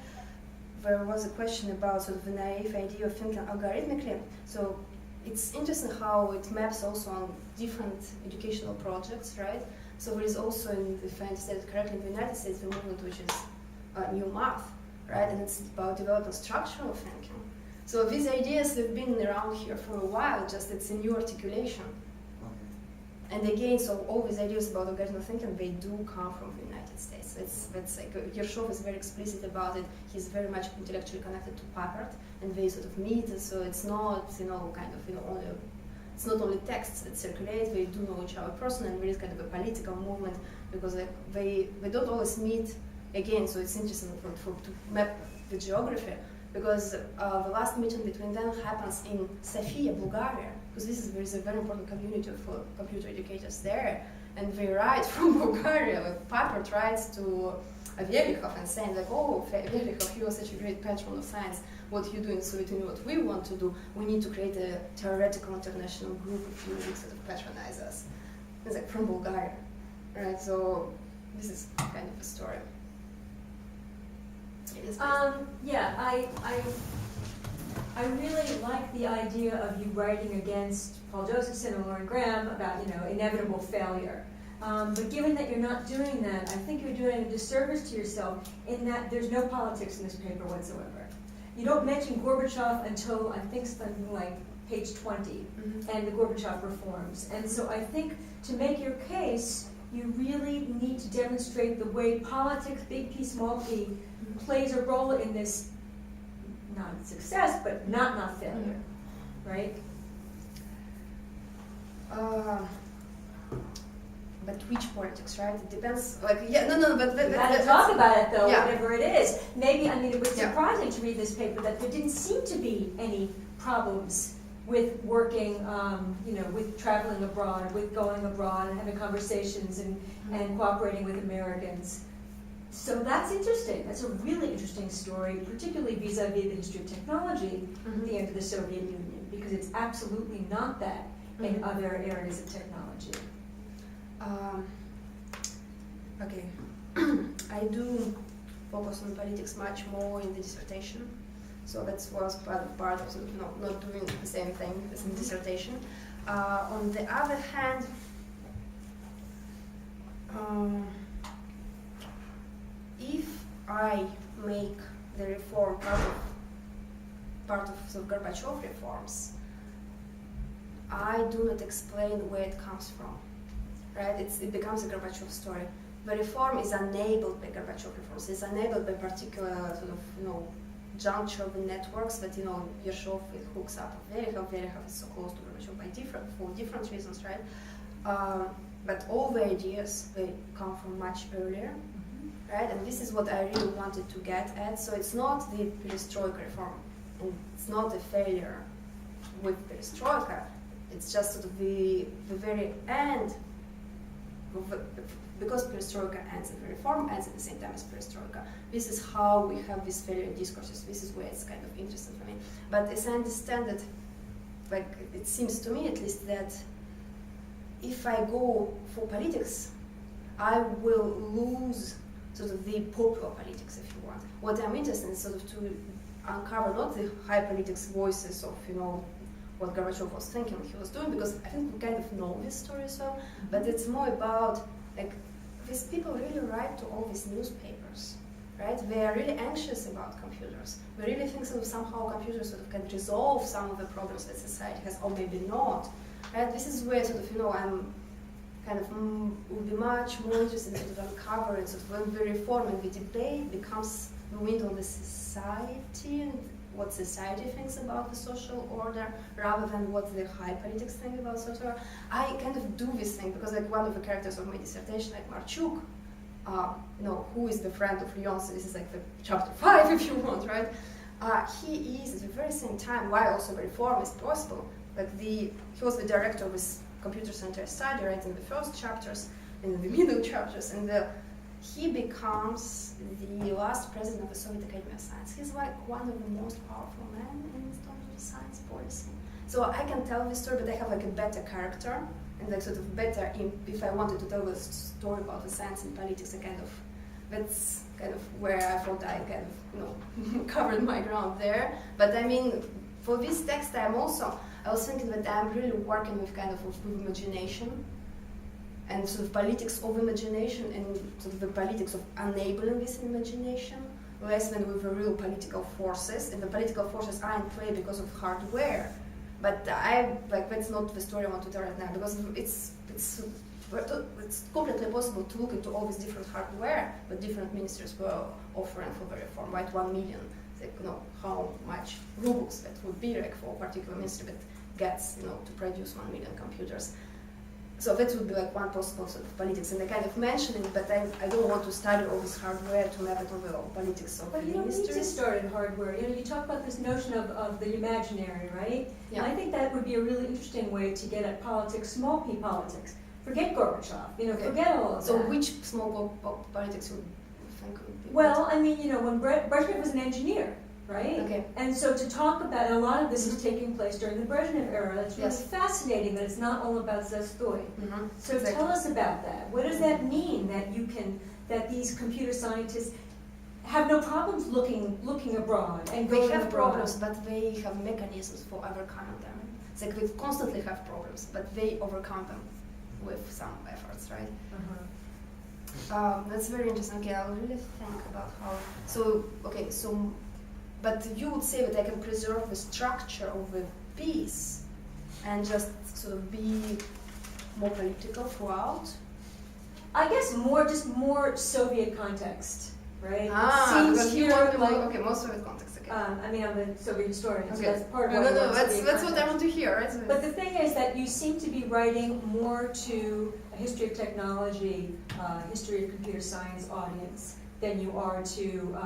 there was a question about sort of the naive idea of thinking algorithmically. So it's interesting how it maps also on different educational projects, right? So there is also, if I understand it correctly, in the United States, the movement which is new math, right? And it's about developing structural thinking. So these ideas have been around here for a while, just it's a new articulation. And again, so all these ideas about algorithmic thinking, they do come from the United States. That's like, Ershov is very explicit about it. He's very much intellectually connected to Papert, and they sort of meet, so it's not, only, it's not only texts that circulate, they do know each other personally, and there is kind of a political movement, because like, they don't always meet again, so it's interesting to map the geography, because the last meeting between them happens in Sofia, Bulgaria, because there is a very important community for computer educators there, and they write from Bulgaria. Like Papert writes to Vychislitel'naia and saying like, oh, Vychislitel'naia, you are such a great patron of science. What you do in Soviet Union, what we want to do, we need to create a theoretical international group if you would sort of patronize us. It's like from Bulgaria, right? So this is kind of a story. Yeah, I really like the idea of you writing against Paul Josephson and Lauren Graham about, inevitable failure. But given that you're not doing that, I think you're doing a disservice to yourself in that there's no politics in this paper whatsoever. You don't mention Gorbachev until, I think, something like page 20, and the Gorbachev reforms. And so I think to make your case, you really need to demonstrate the way politics, big P, small p, plays a role in this, not success, but not failure, right? But which politics, right? It depends. Like, yeah, no, but We gotta talk about it though, yeah. whatever it is. Maybe, it was Yeah. surprising to read this paper that there didn't seem to be any problems with working, with traveling abroad, with going abroad and having conversations and cooperating with Americans. So that's interesting. That's a really interesting story, particularly vis-a-vis the history of technology at the end of the Soviet Union, because it's absolutely not that in other areas of technology. Okay. I do focus on politics much more in the dissertation. So that was part of sort of not doing the same thing as in dissertation. On the other hand, if I make the reform part of sort of Gorbachev reforms, I do not explain where it comes from. Right? It becomes a Gorbachev story. The reform is enabled by Gorbachev reforms. It's enabled by particular sort of juncture of the networks that Ershov hooks up with Verikov is so close to Gorbachev for different reasons, right? But all the ideas they come from much earlier, right? And this is what I really wanted to get at. So it's not the perestroika reform, and it's not a failure with perestroika. It's just sort of the very end. Because perestroika ends and the reform ends at the same time as perestroika. This is how we have these failure discourses. This is where it's kind of interesting for me. But as I understand it, like it seems to me at least that if I go for politics, I will lose sort of the popular politics, if you want. What I'm interested in is sort of to uncover not the high politics voices of what Gorbachev was thinking, what he was doing, because I think we kind of know this story as well, but it's more about, like, these people really write to all these newspapers, right? They are really anxious about computers. They really think that somehow computers sort of can resolve some of the problems that society has, or maybe not, right? This is where sort of, I'm kind of would be much more interested in sort of uncovering sort of when the reform and the debate becomes the window on the society and what society thinks about the social order rather than what the high politics think about social order. I kind of do this thing because like one of the characters of my dissertation, like Marchuk, who is the friend of Leon, so this is like the chapter 5 if you want, right? He is at the very same time, why also the reform is possible, like he was the director of this computer center study, right, in the first chapters, and in the middle chapters, and he becomes the last president of the Soviet Academy of Science. He's like one of the most powerful men in terms of science policy. So I can tell this story, but I have like a better character and like sort of better, if I wanted to tell a story about the science and politics, that's kind of where I thought I kind of, covered my ground there. But I mean, for this text, I was thinking that I'm really working with kind of with imagination and sort of politics of imagination and sort of the politics of enabling this imagination, less than with the real political forces. And the political forces are in play because of hardware. But that's not the story I want to tell right now, because it's completely possible to look into all these different hardware that different ministries were offering for the reform, right? 1 million, how much rubles that would be like for a particular ministry that gets, to produce 1 million computers. So that would be like one possible sort of politics, and I kind of mentioned it, but I don't want to study all this hardware to map it on the politics of the But you don't need to ministries. start in hardware. You talk about this notion of the imaginary, right? Yeah. And I think that would be a really interesting way to get at politics, small p politics. Forget Gorbachev, forget all of that. So which small politics would you think would be? Well, when Brezhnev was an engineer, right? Okay. And so to talk about, and a lot of this is taking place during the Brezhnev era, that's really Yes. fascinating that it's not all about Zastoy. Mm-hmm. So tell us about that. What does that mean that these computer scientists have no problems looking abroad and They going have abroad? problems, but they have mechanisms for overcoming them. It's like we constantly have problems, but they overcome them with some efforts, right? That's very interesting. Okay, I'll really think about how. But you would say that I can preserve the structure of the piece and just sort of be more political throughout. I guess more Soviet context, right? Because you want to like, more Soviet context. Okay. I mean, I'm a Soviet historian, so Okay. that's part of No, why I no, want that's Soviet what I context. want to hear, right? But the thing is that you seem to be writing more to a history of technology, history of computer science audience than you are to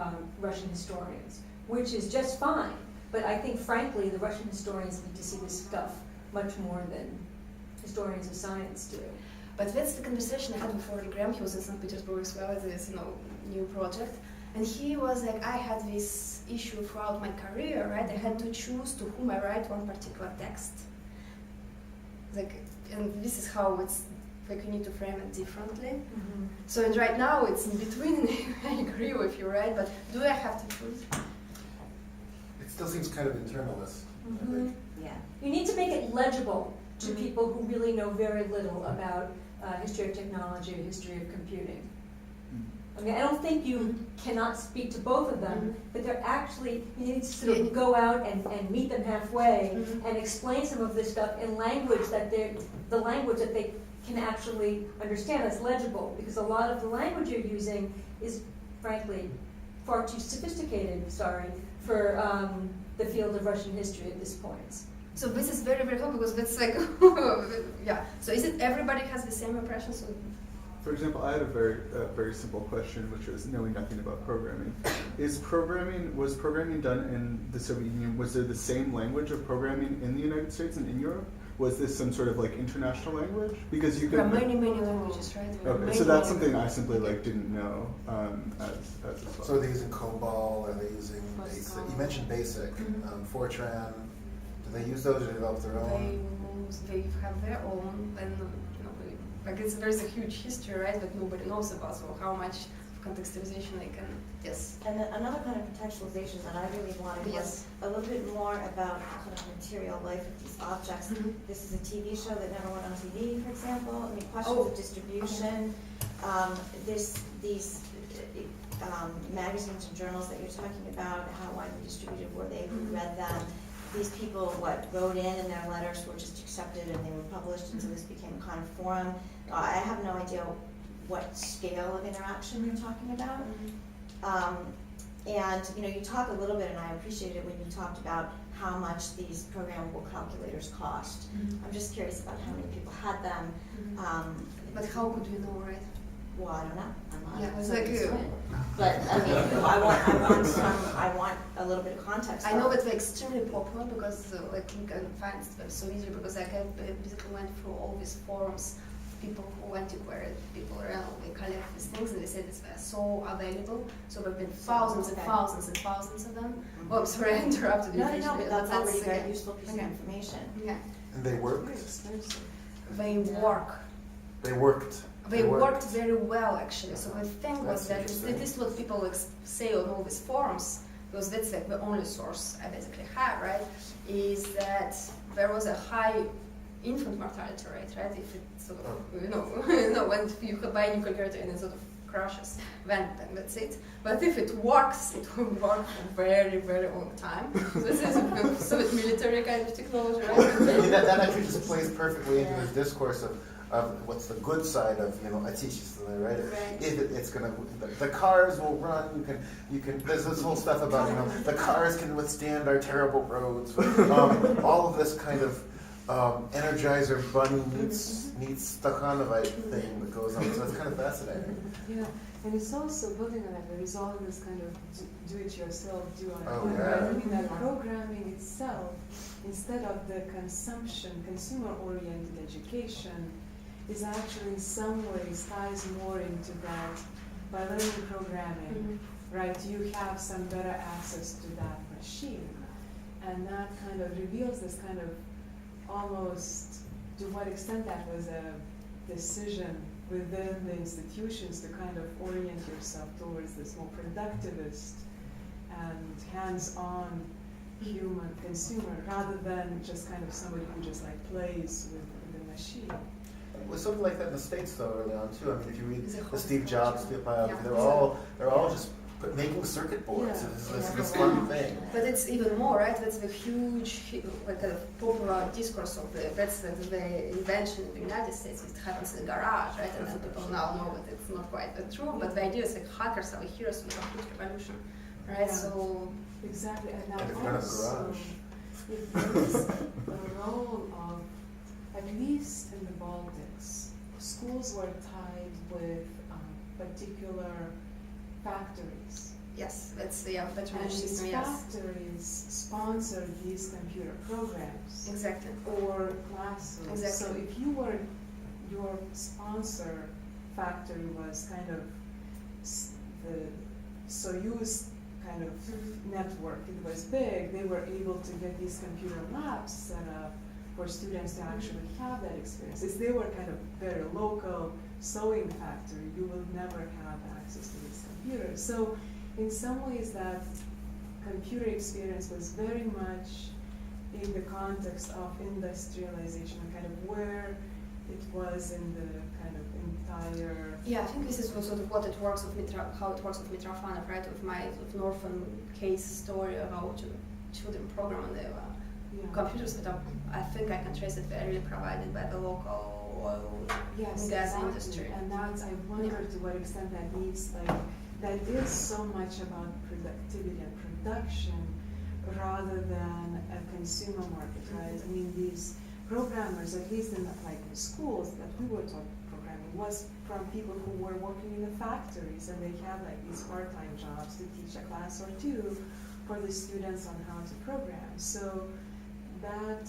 Russian historians, which is just fine. But I think, frankly, the Russian historians need to see this stuff much more than historians of science do. But that's the conversation I had before Graham. He was in St. Petersburg as well as this, new project. And he was like, I had this issue throughout my career, right? I had to choose to whom I write one particular text. Like, and this is how it's like you need to frame it differently. Mm-hmm. So and right now it's in between, and I agree with you, right? But do I have to choose? It still seems kind of internalist. I think. Yeah. You need to make it legible to people who really know very little about history of technology or history of computing. I mean, I don't think you cannot speak to both of them, but they're actually, you need to sort of go out and meet them halfway and explain some of this stuff in language that the language that they can actually understand, that's legible, because a lot of the language you're using is, frankly, far too sophisticated, for the field of Russian history at this point. So this is very, very helpful because that's like, yeah. So is it everybody has the same impression? So For example, I had a very simple question, which was knowing nothing about programming. Was programming done in the Soviet Union? Was there the same language of programming in the United States and in Europe? Was this some sort of like international language? Because you there could. are many, many languages, right? Okay, so that's something I simply didn't know as well. So are they using COBOL? Are they using BASIC? You mentioned BASIC, Fortran. Do they use those or develop their own? They have their own, and there's a huge history, right? That nobody knows about. So how much contextualization they can? Yes. And another kind of contextualization that I really wanted was a little bit more about the kind of material life of these objects. This is a TV show that never went on TV, for example. I mean, questions of distribution. These magazines and journals that you're talking about, how widely distributed were they? Who read them? These people, wrote in and their letters were just accepted and they were published, and so this became a kind of forum. I have no idea what scale of interaction you're talking about. And you talk a little bit, and I appreciated it when you talked about how much these programmable calculators cost. I'm just curious about how many people had them. But how could you know, right? Well, I don't know. I'm not. Yeah, it's like you. But I mean, I want a little bit of context. I know that they're extremely popular because you can find it so easily because I basically went through all these forums, people who antiquarian people around, they collect these things and they say they're so available. So there have been thousands and thousands and thousands of them. Oh, I'm sorry, I interrupted you. No, but that's already a very useful piece of information. Yeah. And they worked? They work. They worked. They worked very well, actually. So the thing was that this is what people say on all these forums, because that's like the only source I basically have, right? Is that there was a high infant mortality rate, right? If it sort of, when you buy a new calculator and it sort of crashes, then that's it. But if it works, it will work for a very, very long time. So this is a Soviet military kind of technology, right? I mean, that actually just plays perfectly into this discourse of what's the good side of Отечественное, right? It's gonna, the cars will run. You can. There's this whole stuff about the cars can withstand our terrible roads. All of this kind of Energizer Bunny meets Stakhanovite thing that goes on. So it's kind of fascinating. Yeah, and it's also building on it. There is all this kind of do-it-yourself, yeah. I mean, that programming itself, instead of the consumer-oriented education, is actually in some ways ties more into that by learning programming. right? You have some better access to that machine. And that kind of reveals this kind of almost, to what extent that was a decision within the institutions to kind of orient yourself towards this more productivist and hands-on human consumer, rather than just kind of somebody who just like plays with the machine. It was something like that in the States though early on too. I mean, if you read It's a the Steve Jobs biography, Yeah. they're all just making circuit boards. Yeah. It's this fun thing. But it's even more, right? That's the huge, like, kind of popular discourse of that's the invention in the United States. It happens in the garage, right? And then people now know that it's not quite true. But the idea is like hackers are the heroes of the computer revolution, right? Yeah. So Exactly, and now And if you're not in the also garage. it brings the role of, at least in the Baltics, schools were tied with particular factories. yes, that's the patronage And these system. Yes, factories sponsor these computer programs exactly. or classes. Exactly. So if you were, your sponsor factory was kind of the Soyuz kind of network, it was big, they were able to get these computer labs set up for students to actually have that experience. If they were kind of very local sewing factory, you will never have access to these computers. So in some ways that computer experience was very much in the context of industrialization and kind of where it was in the kind of entire. Yeah, I think this is sort of what it works with how it works with Mitrofanov, right? With my sort of Northern case story about children program on the computers, but I think I can trace it very provided by the local oil Yes, and gas exactly. industry. And that's, I wonder to what extent that needs, like, that is so much about productivity and production rather than a consumer market, right? I mean, these programmers, at least in the schools that we were taught programming, was from people who were working in the factories, and they had like these part-time jobs to teach a class or two for the students on how to program. So that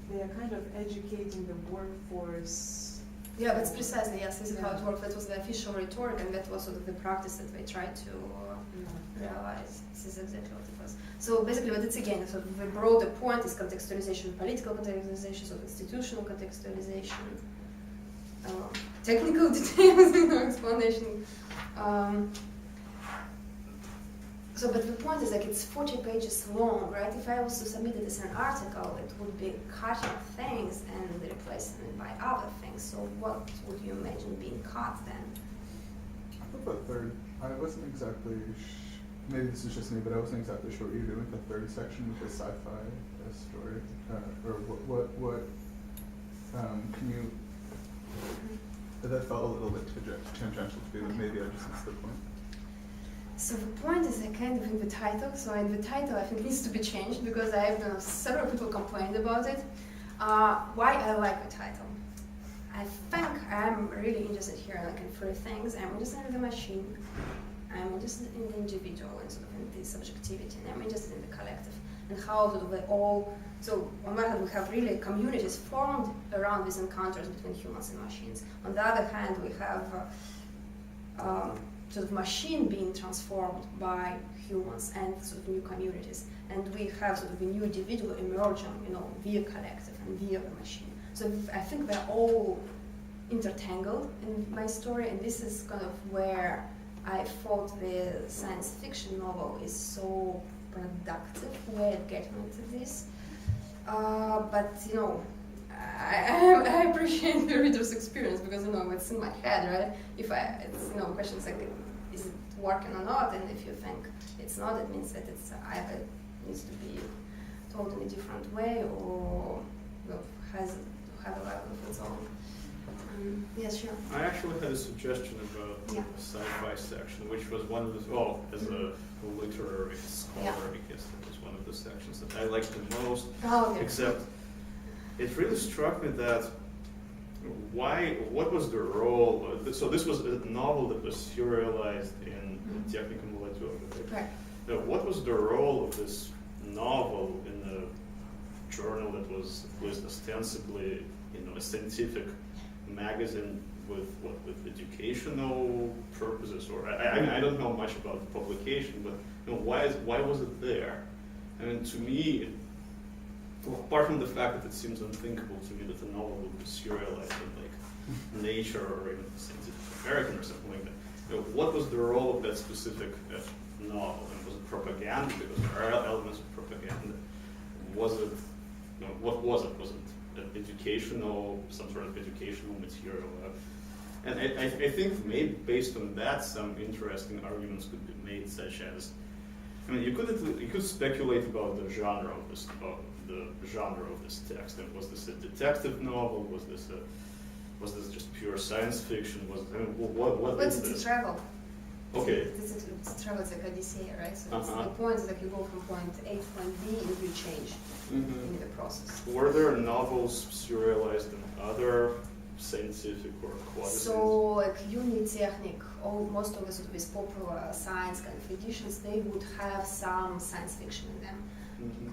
they are kind of educating the workforce. Yeah, that's precisely, yes, this is how it works. That was the official rhetoric, and that was sort of the practice that they tried to realize. This is exactly what it was. So basically what it's again, sort of the broader point is contextualization, political contextualization, so institutional contextualization, technical details, explanation. So, but the point is like it's 40 pages long, right? If I was to submit it as an article, it would be cutting things and replacing it by other things. So what would you imagine being cut then? I thought the third, I wasn't exactly, maybe this is just me, but I wasn't exactly sure what you were doing with the third section with the sci-fi story. Or what can you, that felt a little bit tangential to me, but maybe I just missed the point. So the point is kind of in the title. So in the title, I think needs to be changed because I have several people complained about it. Why I like the title? I think I'm really interested here like in three things. I'm interested in the machine. I'm interested in the individual and sort of in the subjectivity, and I'm interested in the collective and how sort of they all. So on one hand, we have really communities formed around these encounters between humans and machines. On the other hand, we have sort of machine being transformed by humans and sort of new communities. And we have sort of a new individual emerging, via collective and via the machine. So I think they're all intertangled in my story, and this is kind of where I thought the science fiction novel is so productive way of getting into this. But I appreciate the reader's experience because it's in my head, right? If it's questions like, is it working or not? And if you think it's not, it means that it's either needs to be told in a different way or has to have a life of its own. Yes, sure. I actually had a suggestion about the sci-fi section, which was one of the, as a literary scholar, I guess that was one of the sections that I liked the most, except it really struck me that what was the role, so this was a novel that was serialized in Technical Молодежи. Right. Now, what was the role of this novel in a journal that was at least ostensibly, a scientific magazine with educational purposes, or I don't know much about the publication, but why was it there? I mean, to me, apart from the fact that it seems unthinkable to me that a novel would be serialized in like Nature or in Scientific American or something like that. What was the role of that specific novel? And was it propaganda? Because there are elements of propaganda. Was it? What was it? Was it some sort of educational material? And I think maybe based on that, some interesting arguments could be made, such as, I mean, you could speculate about the genre of this text. And was this a detective novel? Was this just pure science fiction? What is this? It's travel. Okay. It's travel, it's like Odyssey, right? So the point is that you go from point A to point B and you change in the process. Were there novels serialized in other scientific or quasi? So, like Unitechnik, most of the sort of these popular science kind of editions, they would have some science fiction in them.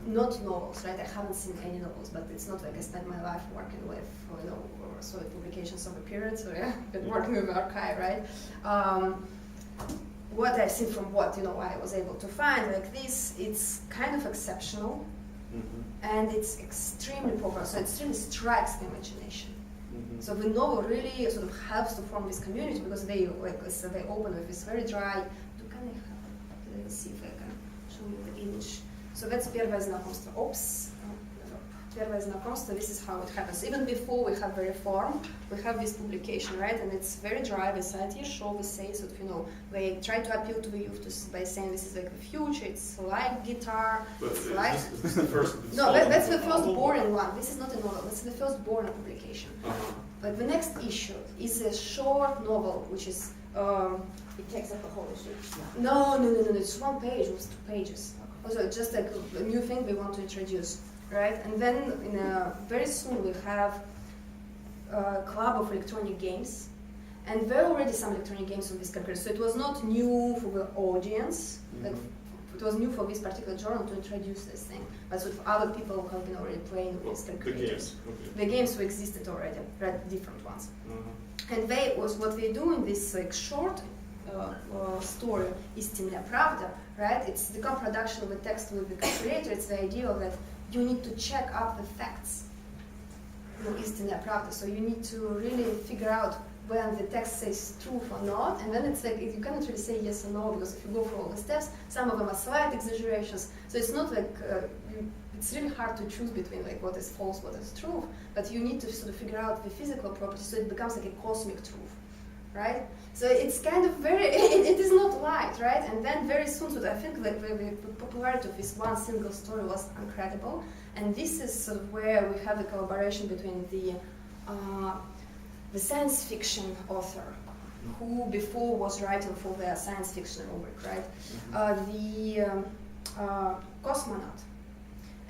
Not novels, right? I haven't seen any novels, but it's not like I spent my life working with, Soviet publications of the period, so yeah, been working with the archive, right? What I've seen from what I was able to find, like this, it's kind of exceptional, and it's extremely popular, so it extremely strikes the imagination. So the novel really sort of helps to form this community because they open with this very dry. Let's see if I can show you the image. So that's первое знакомство. Первое знакомство, this is how it happens. Even before we have the reform, we have this publication, right? And it's very dry. The Andrei Ershov says that, they try to appeal to the youth by saying this is like the future, it's like guitar, it's like... This is the first No, that's the first boring one. This is not a novel, this is the first boring publication. But the next issue is a short novel, which is... It takes up the whole issue. No, it's 1 page, it was 2 pages. Also, just like a new thing we want to introduce, right? And then very soon we have a club of electronic games, and there are already some electronic games on this category. So it was not new for the audience, like it was new for this particular journal to introduce this thing, but sort of other people have been already playing with these calculators. The games who existed already, right? Different ones. And what they do in this like short story, Истинная правда, right? It's the co-production of the text with the calculator. It's the idea that you need to check up the facts. Истинная правда. So you need to really figure out when the text says truth or not, and then it's like you cannot really say yes or no because if you go through all the steps, some of them are slight exaggerations. So it's not like it's really hard to choose between like what is false, what is truth. But you need to sort of figure out the physical properties, so it becomes like a cosmic truth. Right? So it's kind of it is not light, right? And then very soon, so I think like the popularity of this one single story was incredible. And this is sort of where we have the collaboration between the science fiction author, who before was writing for the science fiction rubric, right? The cosmonaut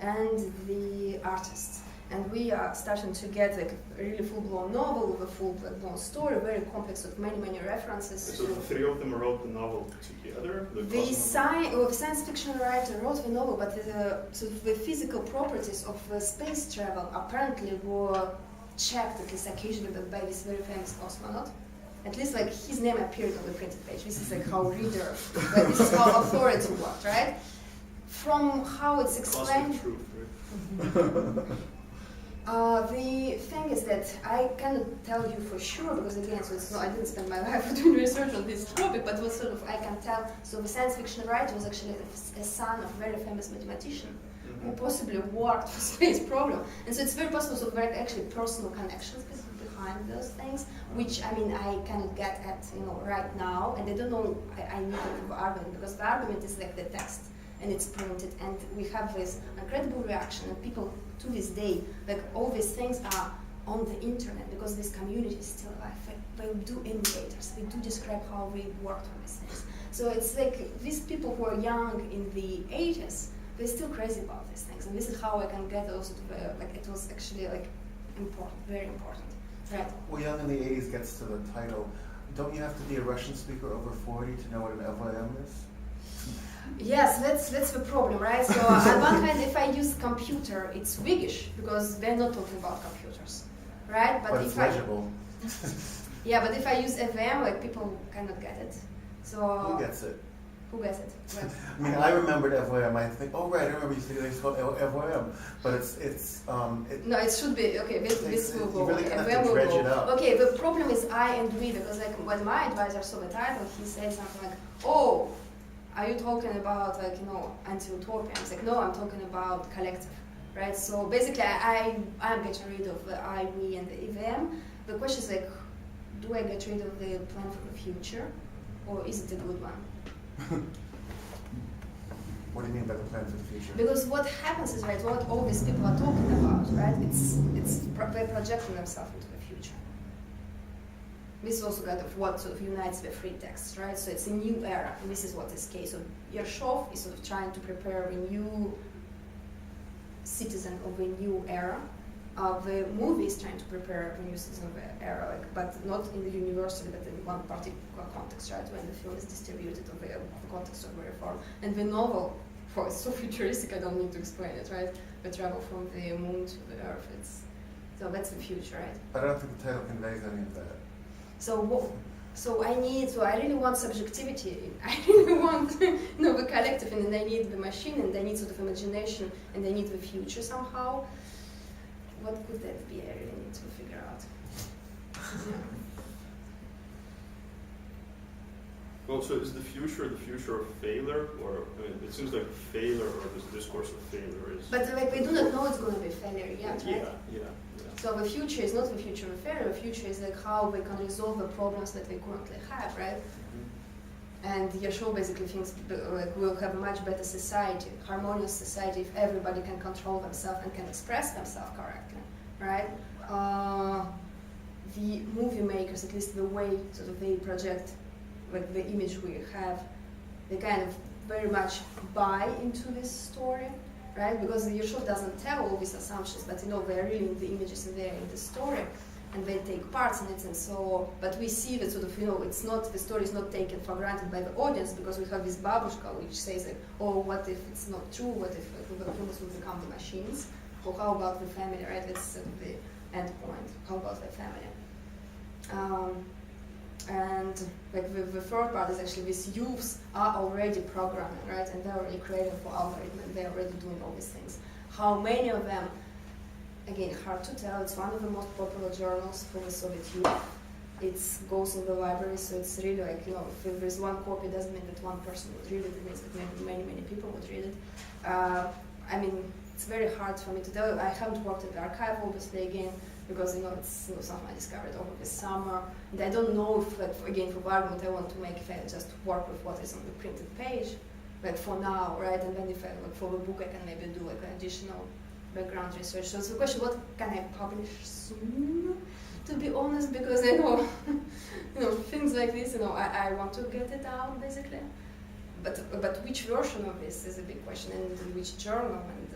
and the artist. And we are starting to get like a really full-blown novel with a full-blown story, very complex with many references. So the three of them wrote the novel together? The science fiction writer wrote the novel, but the physical properties of space travel apparently were checked at least occasionally by this very famous cosmonaut. At least like his name appeared on the printed page. This is like how this is how authority worked, right? From how it's explained. Cosmic truth, right? The thing is that I cannot tell you for sure because again, I didn't spend my life doing research on this topic, but what sort of I can tell. So the science fiction writer was actually a son of a very famous mathematician who possibly worked for space problem, and so it's very possible to very actually personal connections behind those things, which I mean I cannot get at right now, and I don't know. I need the argument because the argument is like the text. And it's printed, and we have this incredible reaction, and people to this day, like all these things are on the internet because this community is still alive. They do indicators, they do describe how we worked on these things. So it's like these people who are young in the 80s, they're still crazy about these things, and this is how I can get also to like it was actually like important, very important, right? Well, young in the 80s gets to the title. Don't you have to be a Russian speaker over 40 to know what an EVM is? Yes, that's the problem, right? So on one hand, if I use computer, it's Whiggish because they're not talking about computers, right? But it's legible. Yeah, but if I use EVM, like people cannot get it. So Who gets it? Who gets it? Well, I mean, I remembered EVM. I think, oh right, I remember you said it's called EVM, but it's no, it should be okay. This will go. You really have EVM to will dredge go. it up. Okay, the problem is I and we, because like when my advisor saw the title, he said something like, "Oh, are you talking about like anti-utopia?" I was like, "No, I'm talking about collective." Right, so basically I'm getting rid of the I, we, and the EVM. The question is like, do I get rid of the plan for the future, or is it a good one? What do you mean by the plan for the future? Because what happens is, right, what all these people are talking about, right, they're projecting themselves into the future. This is also kind of what sort of unites the free text, right, so it's a new era, and this is what is case. So Ershov is sort of trying to prepare a new citizen of a new era. The movie is trying to prepare a new citizen of the era, like, but not in the university, but in one particular context, right, when the film is distributed of the context of the reform. And the novel, for it's so futuristic, I don't need to explain it, right? The travel from the moon to the earth, so that's the future, right? But I don't think the title conveys any of that. So I really want subjectivity. I really want the collective, and then I need the machine, and I need sort of imagination, and I need the future somehow. What could that be? I really need to figure out. Well, so is the future of failure, or I mean, it seems like failure, or this discourse of failure is. But like we do not know it's going to be failure yet, right? Yeah. So the future is not the future of failure. The future is like how we can resolve the problems that we currently have, right? And Ershov basically thinks like we'll have a much better society, harmonious society, if everybody can control themselves and can express themselves correctly, right? The movie makers, at least the way sort of they project like the image we have, they kind of very much buy into this story, right? Because the Ershov doesn't tell all these assumptions, but they're really in the images and they're in the story, and they take parts in it, and so. But we see that sort of it's not, the story is not taken for granted by the audience, because we have this babushka which says like, oh, what if it's not true? What if the humans will become the machines? Or how about the family, right? That's sort of the end point. How about the family? And like the third part is actually these youths are already programming, right? And they're already creating for algorithm, and they're already doing all these things. How many of them? Again, hard to tell. It's one of the most popular journals for the Soviet youth. It goes in the library, so it's really like, if there's one copy, it doesn't mean that one person would read it. It means that many people would read it. I mean, it's very hard for me to tell. I haven't worked at the archive, obviously, again, because it's something I discovered over the summer. And I don't know if, like, again, for the argument I want to make, if I just work with what is on the printed page, like for now, right? And then if I, like, for the book, I can maybe do like additional background research. So it's the question, what can I publish soon? To be honest, because I know, things like this, I want to get it out basically. But which version of this is a big question, and which journal? And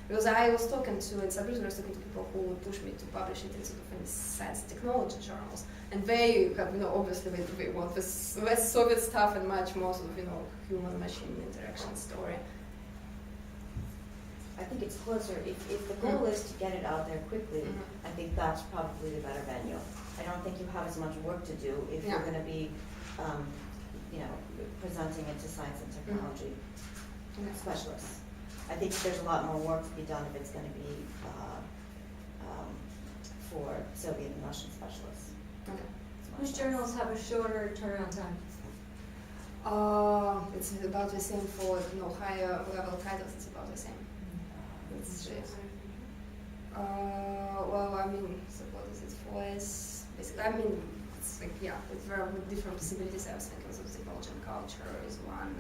because I was talking to, in Slavic, I was talking to people who would push me to publish it in sort of in science technology journals, and they have, obviously they want this less Soviet stuff and much more sort of, human-machine interaction story. I think it's closer. If the goal is to get it out there quickly, I think that's probably the better venue. I don't think you have as much work to do if you're going to be, presenting it to science and technology specialists. I think there's a lot more work to be done if it's going to be for Soviet and Russian specialists. Okay. Which journals have a shorter turnaround time? It's about the same for higher level titles. It's about the same. It's well, I mean, so what is it for? Basically, I mean, it's like with very different possibilities. I was thinking of the Belgian culture is one.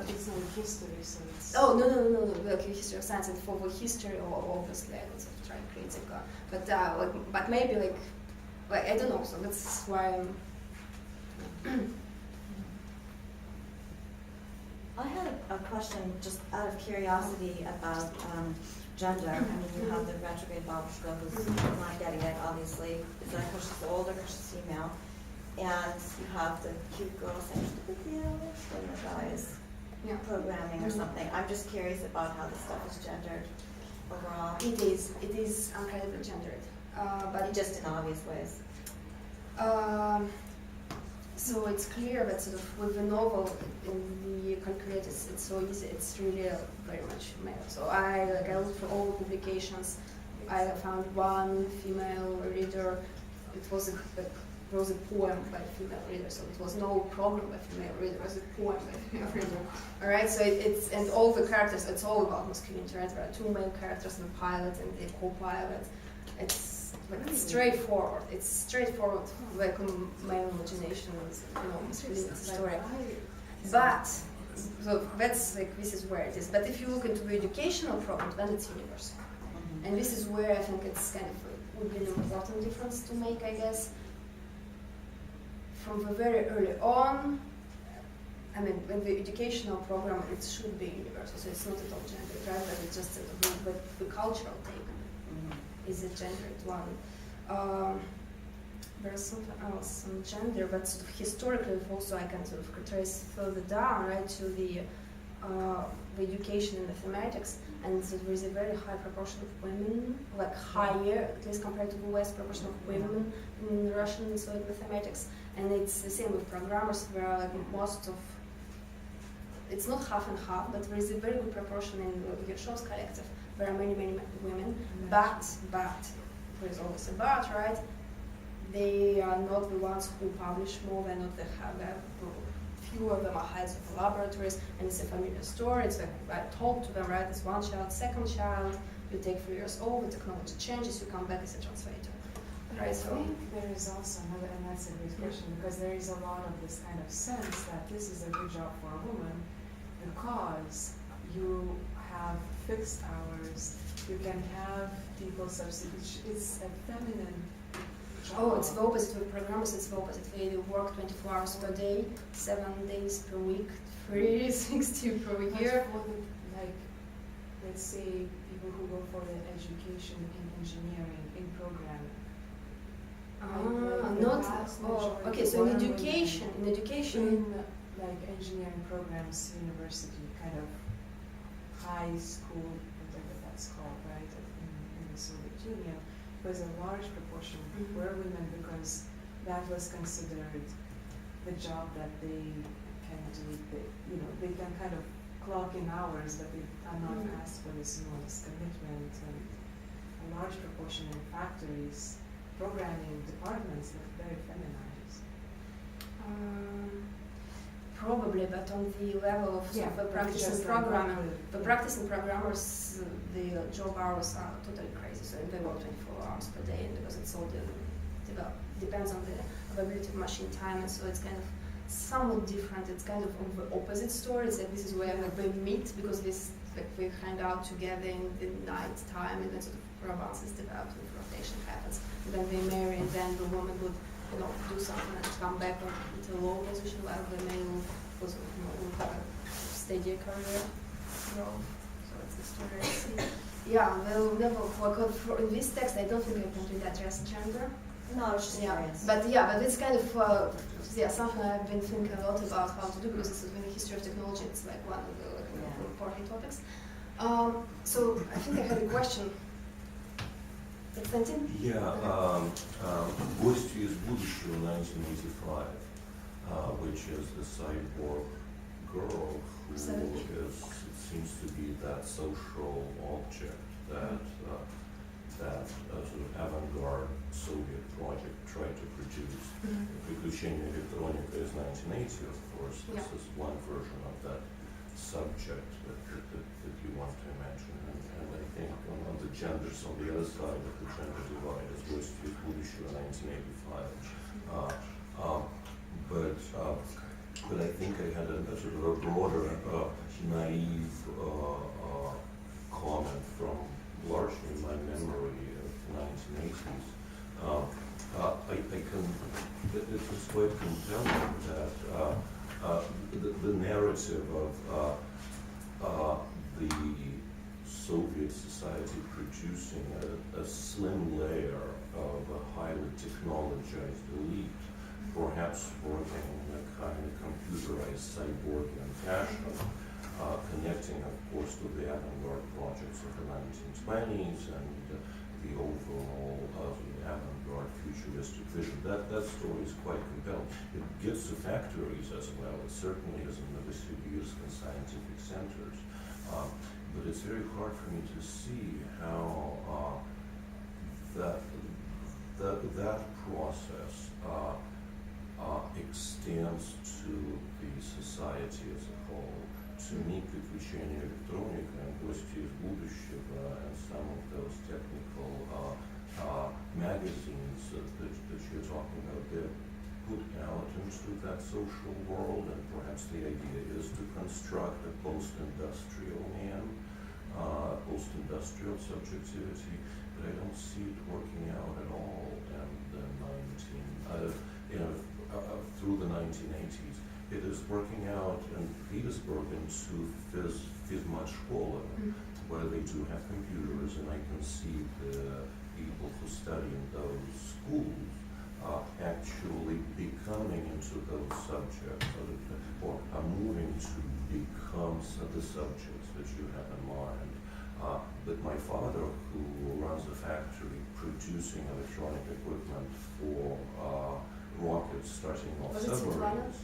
It's not history, so it's. Oh no! Like history of science, and for the history, obviously, I was trying critical, but maybe like I don't know. So that's why I'm. I had a question just out of curiosity about gender. I mean, you have the retrograde babushka who's not getting it, obviously. Is that because she's older, because she's female? And you have the cute girl saying, and the guy is programming or something. I'm just curious about how this stuff is gendered overall. It is incredibly gendered, but just in obvious ways. So it's clear that sort of with the novel in the calculators, it's so easy. It's really very much male. So I looked for all the publications. I found one female reader. It was a poem by a female reader, so it was no problem by female reader. It was a poem by a female reader. All right. So it's and all the characters. It's all about masculinity. Right? There are two male characters, the pilot and the co-pilot. It's straightforward. It's straightforward, like male imagination and masculinity story. But so that's like this is where it is. But if you look into the educational program, then it's universal, and this is where I think it's kind of would be an important difference to make, I guess. From the very early on, I mean, when the educational program, it should be universal, so it's not at all gendered, right? But it's just the cultural take is a gendered one. There's something else on gender, but sort of historically also I can sort of trace further down, right, to the education in mathematics, and so there is a very high proportion of women, like higher, at least compared to the West, proportion of women in Russian and Soviet mathematics, and it's the same with programmers, where like most of, it's not half and half, but there is a very good proportion in Ershov's collective. There are many women, but there is always a but, right? They are not the ones who publish more. They're not few of them are heads of laboratories, and it's a familiar story. It's like I talk to them, right? It's one child, second child. You take 3 years old, the technology changes, you come back as a translator, right? I think there is also another, and that's a great question, because there is a lot of this kind of sense that this is a good job for a woman because you have fixed hours, you can have people substitute. It's a feminine job. Oh, it's the opposite with programmers. It's the opposite. They work 24 hours per day, 7 days per week, 360 per year. For the, like, let's say people who go for the education in engineering, in programming. Okay. So in education, in like engineering programs, university, kind of high school, whatever that's called, right, in the Soviet Union, was a large proportion were women because that was considered the job that they can do. They can kind of clock in hours, but they are not asked for this enormous commitment. And a large proportion in factories, programming departments look very feminized. Probably, but on the level of sort of the practice and programming, the practice and programmers, the job hours are totally crazy. So they work 24 hours per day, and because it's all depends on the availability of machine time, and so it's kind of somewhat different. It's kind of the opposite story. It's like this is where like, they meet because this like they hang out together in the night time, and then sort of romance is developed and rotation happens. And then they marry, and then the woman would do something and come back into a low position, while the male would have a steady career growth. So it's the story I see. Yeah, well, in this text, I don't think I can really address gender. No, it's just curious. But it's kind of something I've been thinking a lot about how to do, because it's in the history of technology. It's like one of the important topics. So I think I had a question. Константин? Гостью из будущего 1985, which is the cyborg girl who is, it seems to be that social object that sort of avant-garde Soviet project tried to produce. Ksenia Tatarchenko is 1980, of course. This is one version of that subject that you want to imagine. And I think on the genders, on the other side of the gender divide is Gostью из будущего 1985. But I think I had a sort of a broader, naive comment from largely my memory of the 1980s. It was quite compelling that the narrative of the Soviet society producing a slim layer of a highly technologized elite, perhaps working in a kind of computerized cyborgian fashion, connecting, of course, to the avant-garde projects of the 1920s and the overall avant-garde futuristic vision. That story is quite compelling. It gets to factories as well. It certainly is in the Novosibirsk and scientific centers. But it's very hard for me to see how that process extends to the society as a whole. To me, Ksenia Tatarchenko and Гости из будущего and some of those technical magazines that you're talking about, they're put out into that social world, and perhaps the idea is to construct a post-industrial man, post-industrial subjectivity, but I don't see it working out at all through the 1980s. It is working out in Petersburg into Fizmat-shkola, where they do have computers, and I can see the people who study in those schools actually becoming into those subjects, or are moving to become the subjects that you have in mind. But my father, who runs a factory producing electronic equipment for rockets starting off submarines.